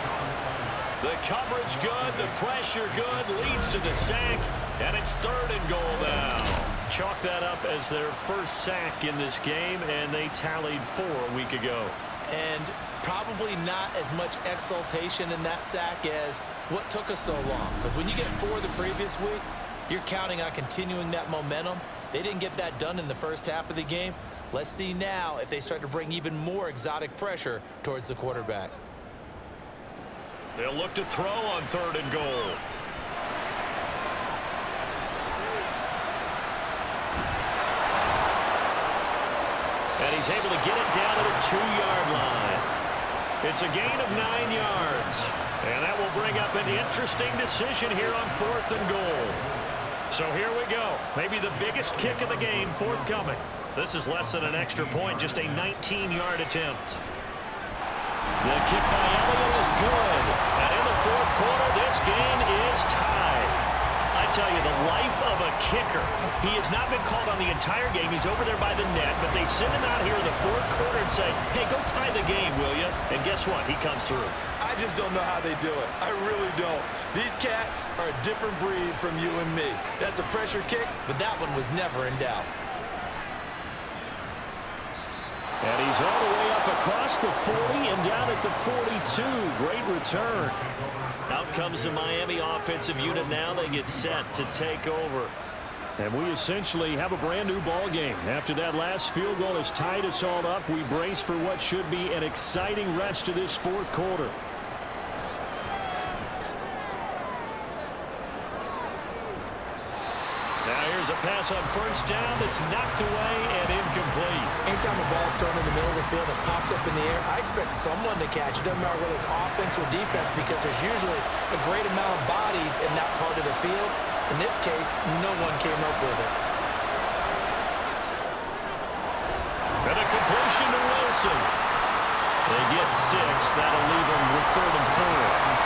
The coverage good, the pressure good, leads to the sack, and it's 3rd and goal now. Chalk that up as their first sack in this game, and they tallied 4 a week ago. And probably not as much exultation in that sack as what took us so long. Because when you get 4 the previous week, you're counting on continuing that momentum. They didn't get that done in the first half of the game. Let's see now if they start to bring even more exotic pressure towards the quarterback. They'll look to throw on 3rd and goal. And he's able to get it down to the 2-yard line. It's a gain of 9 yards. And that will bring up an interesting decision here on 4th and goal. So here we go. Maybe the biggest kick of the game forthcoming. This is less than an extra point, just a 19-yard attempt. The kick by Elliott is good. And in the 4th quarter, this game is tied. I tell you, the life of a kicker. He has not been called on the entire game. He's over there by the net, but they send him out here in the 4th quarter and say, hey, go tie the game, will you? And guess what? He comes through. I just don't know how they do it. I really don't. These cats are a different breed from you and me. That's a pressure kick, but that one was never in doubt. And he's all the way up across the 40 and down at the 42. Great return. Out comes the Miami offensive unit now. They get set to take over. And we essentially have a brand new ball game. After that last field goal has tied us all up, we brace for what should be an exciting rest of this 4th quarter. Now here's a pass on first down that's knocked away and incomplete. Anytime the ball's thrown in the middle of the field, it's popped up in the air, I expect someone to catch. It doesn't matter whether it's offense or defense because there's usually a great amount of bodies in that part of the field. In this case, no one came up with it. And a completion to Wilson. They get 6. That'll leave them with 3rd and 4.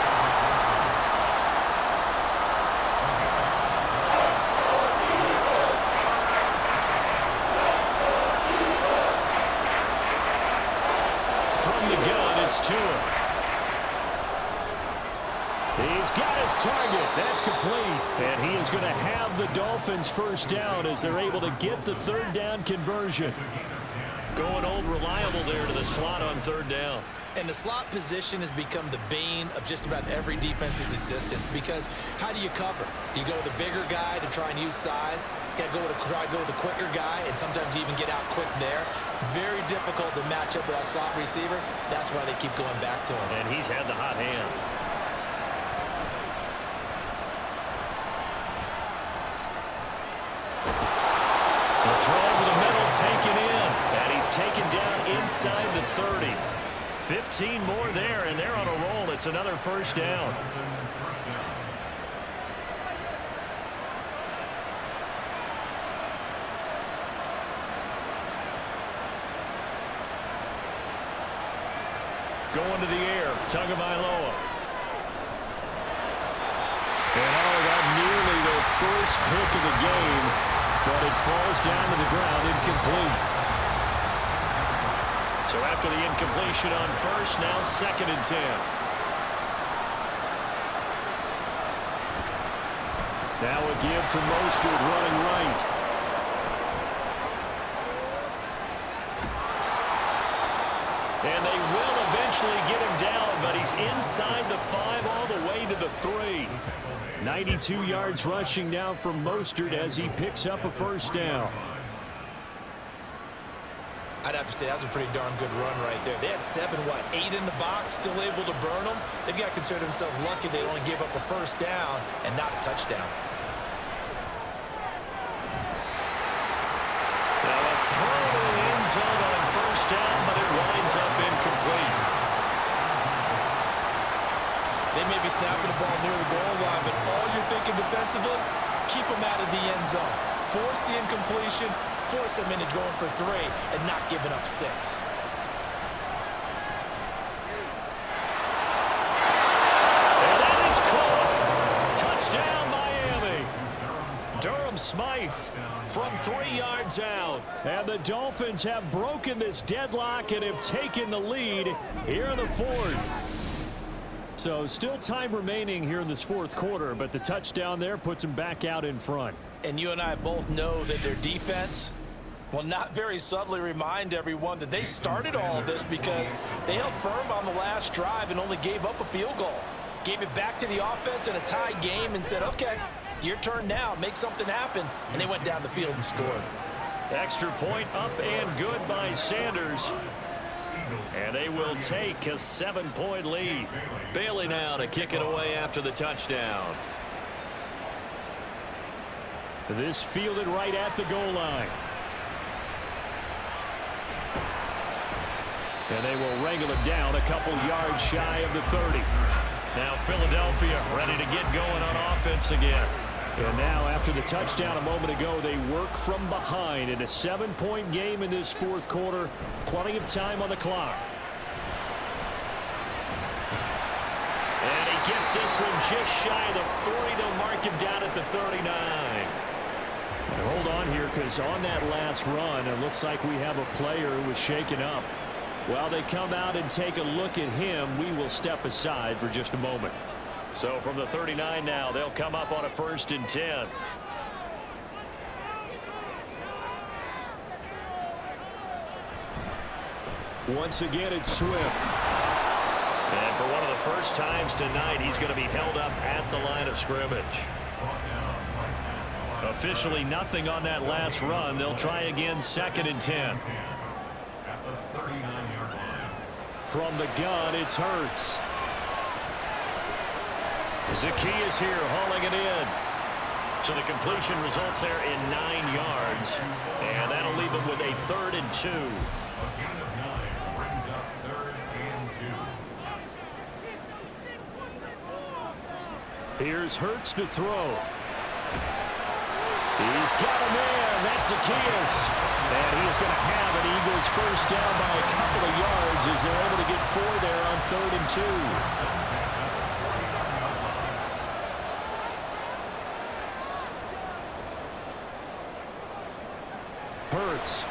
To him. He's got his target. That's complete. And he is going to have the Dolphins first down as they're able to get the 3rd down conversion. Going old reliable there to the slot on 3rd down. And the slot position has become the bane of just about every defense's existence because how do you cover? Do you go with a bigger guy to try and use size? Try to go with a quicker guy, and sometimes you even get out quick there. Very difficult to match up with that slot receiver. That's why they keep going back to him. And he's had the hot hand. The throw over the middle taken in, and he's taken down inside the 30. 15 more there, and they're on a roll. It's another first down. Going to the air, Tagovailoa. And that nearly the first pick of the game, but it falls down to the ground incomplete. So after the incompletion on first, now 2nd and 10. Now a give to Mostert running right. And they will eventually get him down, but he's inside the 5 all the way to the 3. 92 yards rushing now from Mostert as he picks up a first down. I'd have to say that was a pretty darn good run right there. They had 8 in the box, still able to burn them. They've got to consider themselves lucky they only gave up a first down and not a touchdown. Now a throw to the end zone on first down, but it winds up incomplete. They may be snapping the ball near the goal line, but all you're thinking defensively, keep them out of the end zone. Force the incompletion, force them into going for 3 and not giving up 6. And that is caught. Touchdown, Miami. Durham Smythe from 3 yards out. And the Dolphins have broken this deadlock and have taken the lead here in the 4th. So still time remaining here in this 4th quarter, but the touchdown there puts them back out in front. And you and I both know that their defense will not very subtly remind everyone that they started all of this because they held firm on the last drive and only gave up a field goal. Gave it back to the offense in a tie game and said, okay, your turn now, make something happen. And they went down the field and scored. Extra point up and good by Sanders. And they will take a 7-point lead. Bailey now to kick it away after the touchdown. This fielded right at the goal line. And they will wrangle it down a couple yards shy of the 30. Now Philadelphia ready to get going on offense again. And now after the touchdown a moment ago, they work from behind in a 7-point game in this 4th quarter. Plenty of time on the clock. And he gets this one just shy of the 40. They'll mark him down at the 39. And hold on here because on that last run, it looks like we have a player who was shaken up. While they come out and take a look at him, we will step aside for just a moment. So from the 39 now, they'll come up on a 1st and 10. Once again, it's Swift. And for one of the first times tonight, he's going to be held up at the line of scrimmage. Officially nothing on that last run. They'll try again 2nd and 10. From the gun, it's Hurts. Zacchaeus here hauling it in. So the completion results there in 9 yards. And that'll leave him with a 3rd and 2. A gain of 9 brings up 3rd and 2. Here's Hurts to throw. He's got a man. That's Zacchaeus. And he is going to have an Eagles first down by a couple of yards as they're able to get 4 there on 3rd and 2. Hurts.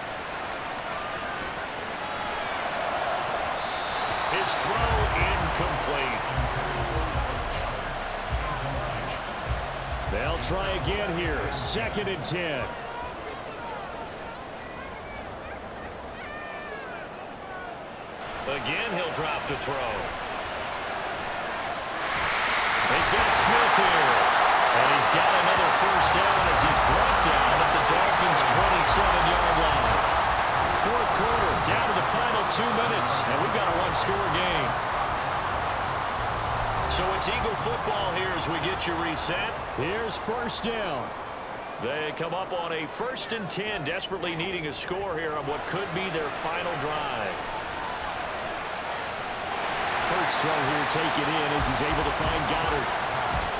His throw incomplete. They'll try again here. 2nd and 10. Again, he'll drop to throw. He's got Smith here. And he's got another first down as he's brought down at the Dolphins' 27-yard line. 4th quarter, down to the final 2 minutes, and we've got a one-score game. So it's Eagle football here as we get you reset. Here's first down. They come up on a 1st and 10, desperately needing a score here on what could be their final drive. Hurts throw here taken in as he's able to find Goddard.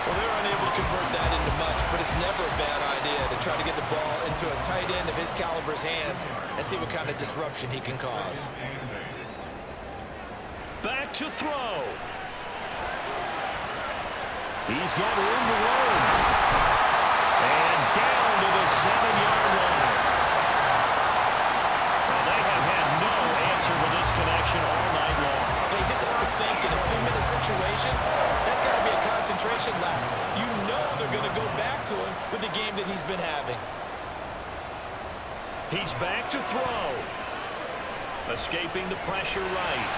Well, they're unable to convert that into much, but it's never a bad idea to try to get the ball into a tight end of his caliber's hands and see what kind of disruption he can cause. Back to throw. He's got room to roam. And down to the 7-yard line. Well, they have had no answer for this connection all night long. They just have to think in a 2-minute situation, that's got to be a concentration lap. You know they're going to go back to him with the game that he's been having. He's back to throw. Escaping the pressure right.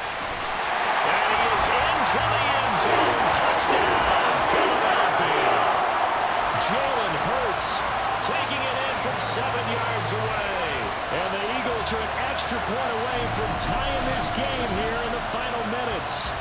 And he is into the end zone. Touchdown, Philadelphia. Jalen Hurts taking it in from 7 yards away. And the Eagles are an extra point away from tying this game here in the final minutes.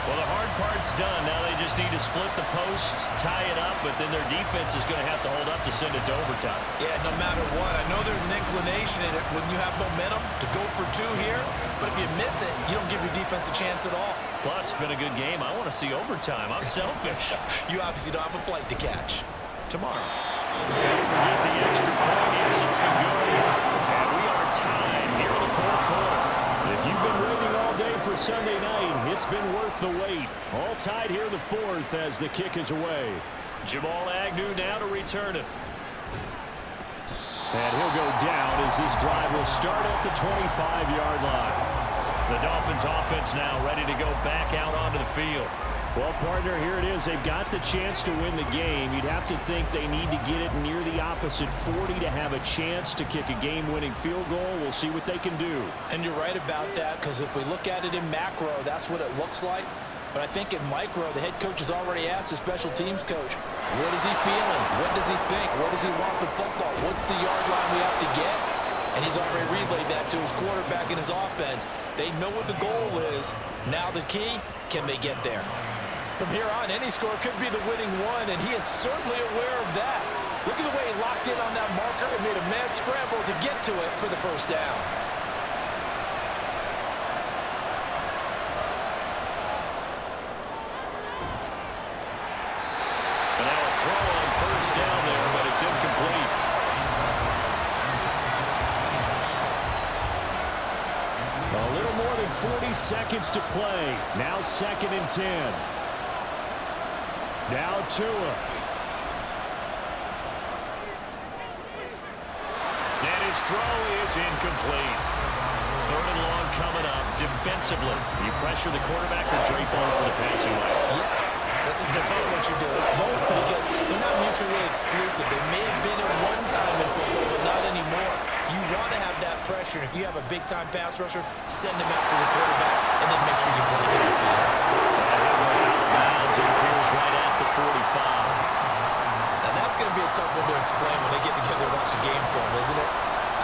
Well, the hard part's done. Now they just need to split the posts, tie it up, but then their defense is going to have to hold up to send it to overtime. Yeah, no matter what. I know there's an inclination in it when you have momentum to go for 2 here, but if you miss it, you don't give your defense a chance at all. Plus, been a good game. I want to see overtime. I'm selfish. You obviously don't have a flight to catch. Tomorrow. Don't forget the extra point. It's up and going. And we are tied here in the 4th quarter. If you've been waiting all day for Sunday night, it's been worth the wait. All tied here in the 4th as the kick is away. Jamal Agnew now to return it. And he'll go down as this drive will start at the 25-yard line. The Dolphins offense now ready to go back out onto the field. Well, partner, here it is. They've got the chance to win the game. You'd have to think they need to get it near the opposite 40 to have a chance to kick a game-winning field goal. We'll see what they can do. And you're right about that, because if we look at it in macro, that's what it looks like. But I think in micro, the head coach has already asked the special teams coach, what is he feeling? What does he think? What does he want the football? What's the yard line we have to get? And he's already relayed that to his quarterback and his offense. They know what the goal is. Now the key, can they get there? From here on, any score could be the winning one, and he is certainly aware of that. Look at the way he locked in on that marker and made a mad scramble to get to it for the first down. And now a throw on first down there, but it's incomplete. A little more than 40 seconds to play. Now 2nd and 10. Now Tua. And his throw is incomplete. 3rd and long coming up. Defensively, you pressure the quarterback or drape all over the passing lane? Yes, that's exactly what you do. It's both, because they're not mutually exclusive. They may have been at one time in football, but not anymore. You want to have that pressure. If you have a big-time pass rusher, send him after the quarterback, and then make sure you blanket the field. Bounds, it appears right at the 45. Now that's going to be a tough one to explain when they get together and watch a game film, isn't it?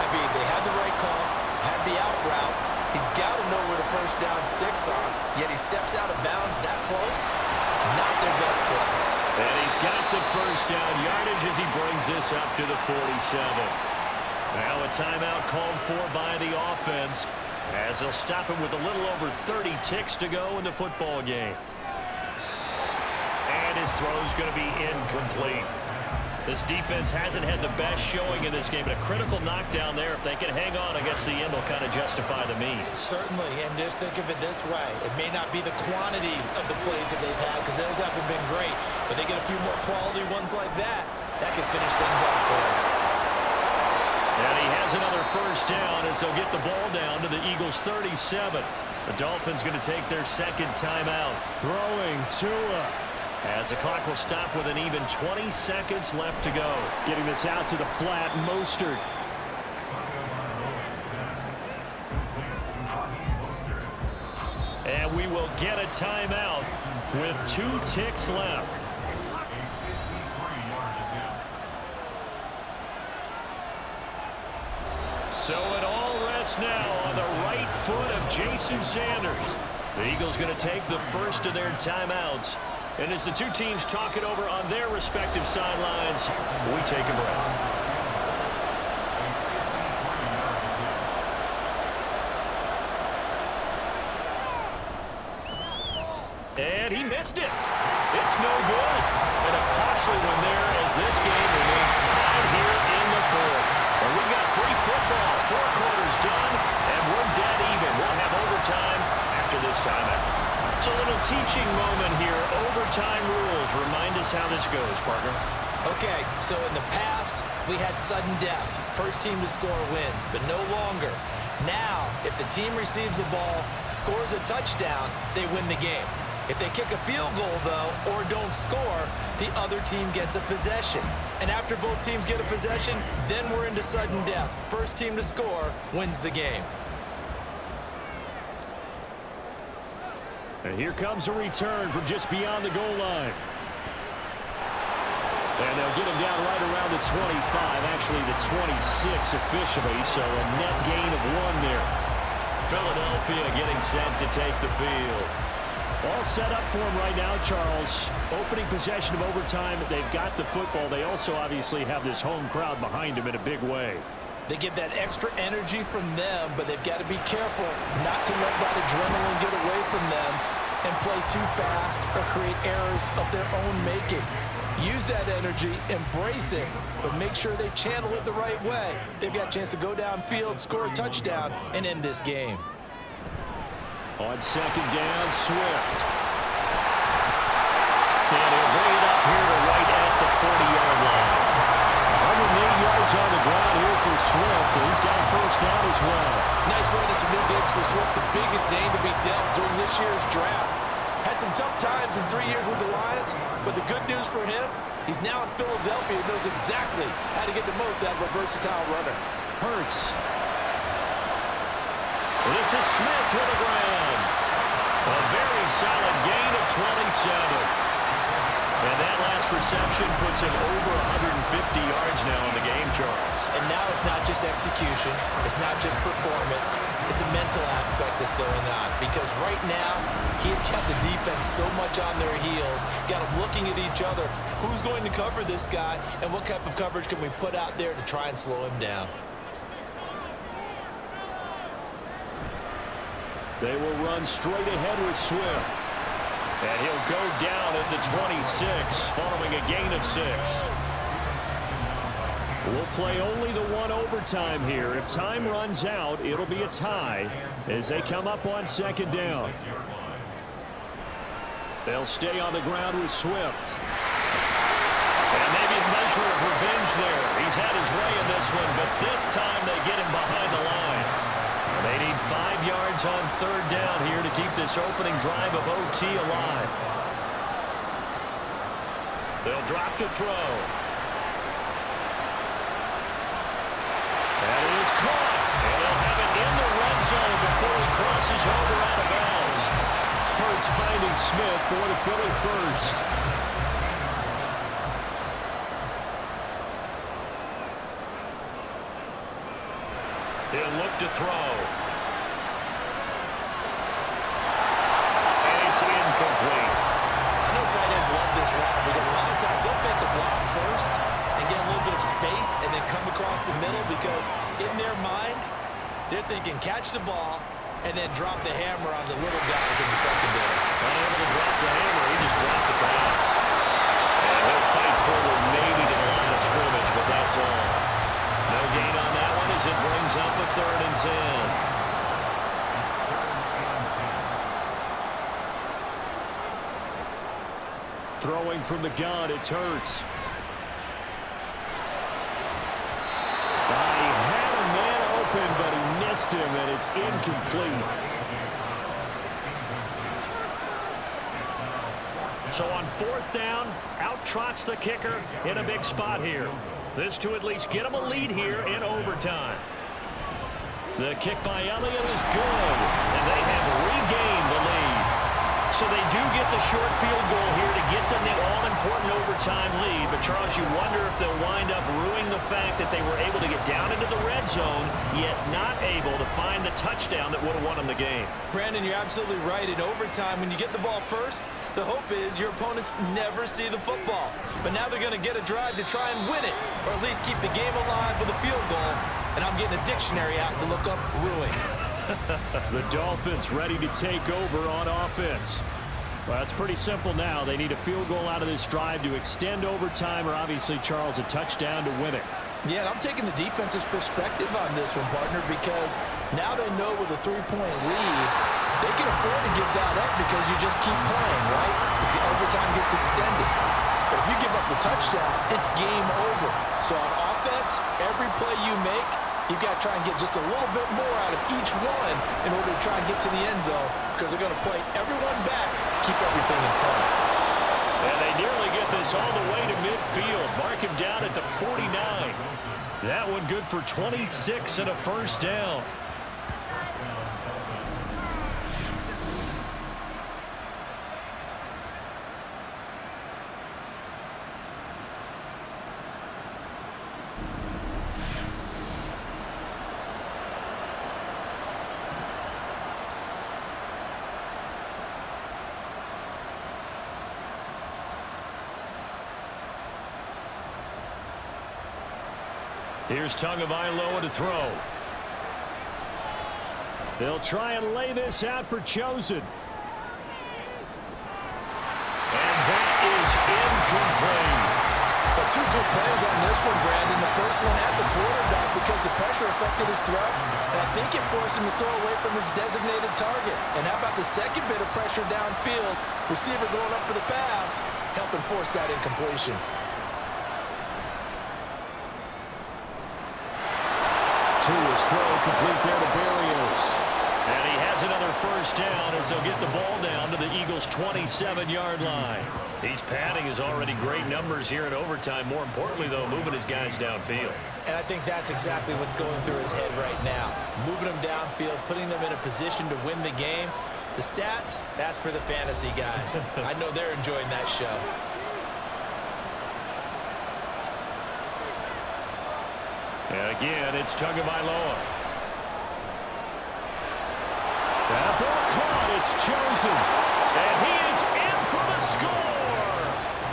I mean, they had the right call, had the out route. He's got to know where the first down sticks are, yet he steps out of bounds that close. Not their best play. And he's got the first down yardage as he brings this up to the 47. Now a timeout called for by the offense as they'll stop him with a little over 30 ticks to go in the football game. And his throw's going to be incomplete. This defense hasn't had the best showing in this game, but a critical knockdown there. If they can hang on, I guess the end will kind of justify the means. Certainly, and just think of it this way. It may not be the quantity of the plays that they've had because those haven't been great, but they get a few more quality ones like that. That can finish things off for them. And he has another first down as they'll get the ball down to the Eagles' 37. The Dolphins going to take their second timeout. Throwing Tua. As the clock will stop with an even 20 seconds left to go. Getting this out to the flat, Mostert. And we will get a timeout with 2 ticks left. So it all rests now on the right foot of Jason Sanders. The Eagles going to take the first of their timeouts. And as the two teams talk it over on their respective sidelines, we take a break. And he missed it. It's no good. And a costly one there as this game remains tied here in the fourth. Well, we got free football. 4 quarters done, and we're dead even. We'll have overtime after this timeout. It's a little teaching moment here. Overtime rules. Remind us how this goes, partner. Okay, so in the past, we had sudden death. First team to score wins, but no longer. Now, if the team receives the ball, scores a touchdown, they win the game. If they kick a field goal, though, or don't score, the other team gets a possession. And after both teams get a possession, then we're into sudden death. First team to score wins the game. And here comes a return from just beyond the goal line. And they'll get him down right around the 25, actually the 26 officially, so a net gain of 1 there. Philadelphia getting set to take the field. All set up for him right now, Charles. Opening possession of overtime, they've got the football. They also obviously have this home crowd behind them in a big way. They get that extra energy from them, but they've got to be careful not to let that adrenaline get away from them and play too fast or create errors of their own making. Use that energy, embrace it, but make sure they channel it the right way. They've got a chance to go downfield, score a touchdown, and end this game. On second down, Swift. And he'll bring it up here to right at the 40-yard line. 108 yards on the ground here for Swift, and he's got a first down as well. Nice run and some new digs for Swift, the biggest name to be dealt during this year's draft. Had some tough times in 3 years with the Lions, but the good news for him, he's now in Philadelphia and knows exactly how to get the most out of a versatile runner. Hurts. This is Smith with the ground. A very solid gain of 27. And that last reception puts him over 150 yards now in the game, Charles. And now it's not just execution. It's not just performance. It's a mental aspect that's going on. Because right now, he's got the defense so much on their heels, got them looking at each other. Who's going to cover this guy, and what type of coverage can we put out there to try and slow him down? They will run straight ahead with Swift. And he'll go down at the 26, following a gain of 6. We'll play only the 1 overtime here. If time runs out, it'll be a tie as they come up on second down. They'll stay on the ground with Swift. And maybe a measure of revenge there. He's had his way in this one, but this time they get him behind the line. They need 5 yards on third down here to keep this opening drive of OT alive. They'll drop to throw. That is caught. And they'll have it in the red zone before he crosses over out of bounds. Hurts finding Smith for the Philly first. He'll look to throw. And it's incomplete. I know tight ends love this route because a lot of times they'll fake a block first and get a little bit of space and then come across the middle because in their mind, they're thinking catch the ball and then drop the hammer on the little guys in the secondary. Unable to drop the hammer, he just dropped the pass. And he'll fight forward maybe to the line of scrimmage, but that's all. No gain on that one as it brings up a 3rd and 10. Throwing from the gun, it's Hurts. He had a man open, but he missed him, and it's incomplete. So on 4th down, out trots the kicker in a big spot here. This to at least get him a lead here in overtime. The kick by Elliott is good, and they have regained the lead. So they do get the short field goal here to get them the all-important overtime lead. But, Charles, you wonder if they'll wind up ruining the fact that they were able to get down into the red zone, yet not able to find the touchdown that would have won them the game. Brandon, you're absolutely right. In overtime, when you get the ball first, the hope is your opponents never see the football. But now they're going to get a drive to try and win it, or at least keep the game alive with a field goal. And I'm getting a dictionary out to look up ruin. The Dolphins ready to take over on offense. Well, it's pretty simple now. They need a field goal out of this drive to extend overtime, or obviously, Charles, a touchdown to win it. Yeah, and I'm taking the defense's perspective on this one, partner, because now they know with a 3-point lead, they can afford to give that up because you just keep playing, right? If the overtime gets extended. But if you give up the touchdown, it's game over. So on offense, every play you make, you've got to try and get just a little bit more out of each one in order to try and get to the end zone because they're going to play everyone back, keep everything in front. And they nearly get this all the way to midfield. Mark him down at the 49. That one good for 26 and a 1st down. Here's Tagovailoa to throw. They'll try and lay this out for Chosen. And that is incomplete. But 2 good plays on this one, Brandon. The first one at the quarterback because the pressure affected his throw. And I think it forced him to throw away from his designated target. And how about the second bit of pressure downfield? Receiver going up for the pass, helping force that incompletion. Tua's throw complete there to Berrios. And he has another 1st down as they'll get the ball down to the Eagles' 27-yard line. He's padding his already great numbers here in overtime. More importantly, though, moving his guys downfield. And I think that's exactly what's going through his head right now. Moving them downfield, putting them in a position to win the game. The stats, that's for the fantasy guys. I know they're enjoying that show. And again, it's Tagovailoa. That ball caught. It's Chosen. And he is in for the score.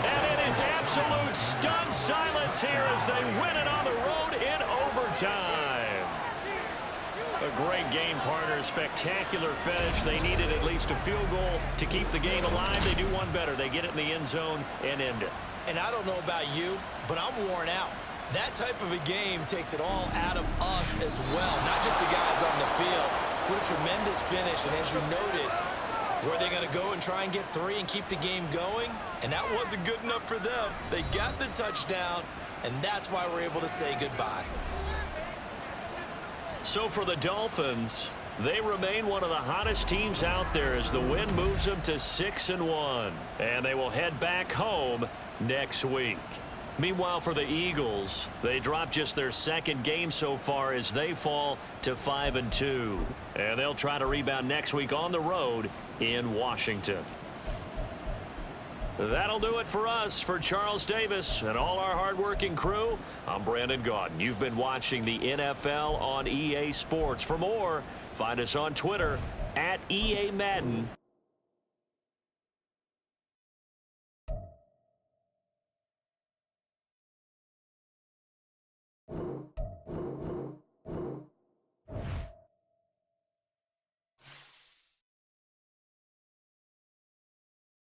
And it is absolute stunned silence here as they win it on the road in overtime. A great game, partner. Spectacular finish. They needed at least a field goal to keep the game alive. They do one better. They get it in the end zone and end it. And I don't know about you, but I'm worn out. That type of a game takes it all out of us as well, not just the guys on the field. What a tremendous finish, and as you noted, were they going to go and try and get 3 and keep the game going? And that wasn't good enough for them. They got the touchdown, and that's why we're able to say goodbye. So for the Dolphins, they remain one of the hottest teams out there as the win moves them to 6-1. And they will head back home next week. Meanwhile, for the Eagles, they dropped just their 2nd game so far as they fall to 5-2. And they'll try to rebound next week on the road in Washington. That'll do it for us. For Charles Davis and all our hardworking crew, I'm Brandon Gaudin. You've been watching the NFL on EA Sports. For more, find us on Twitter @EA Madden.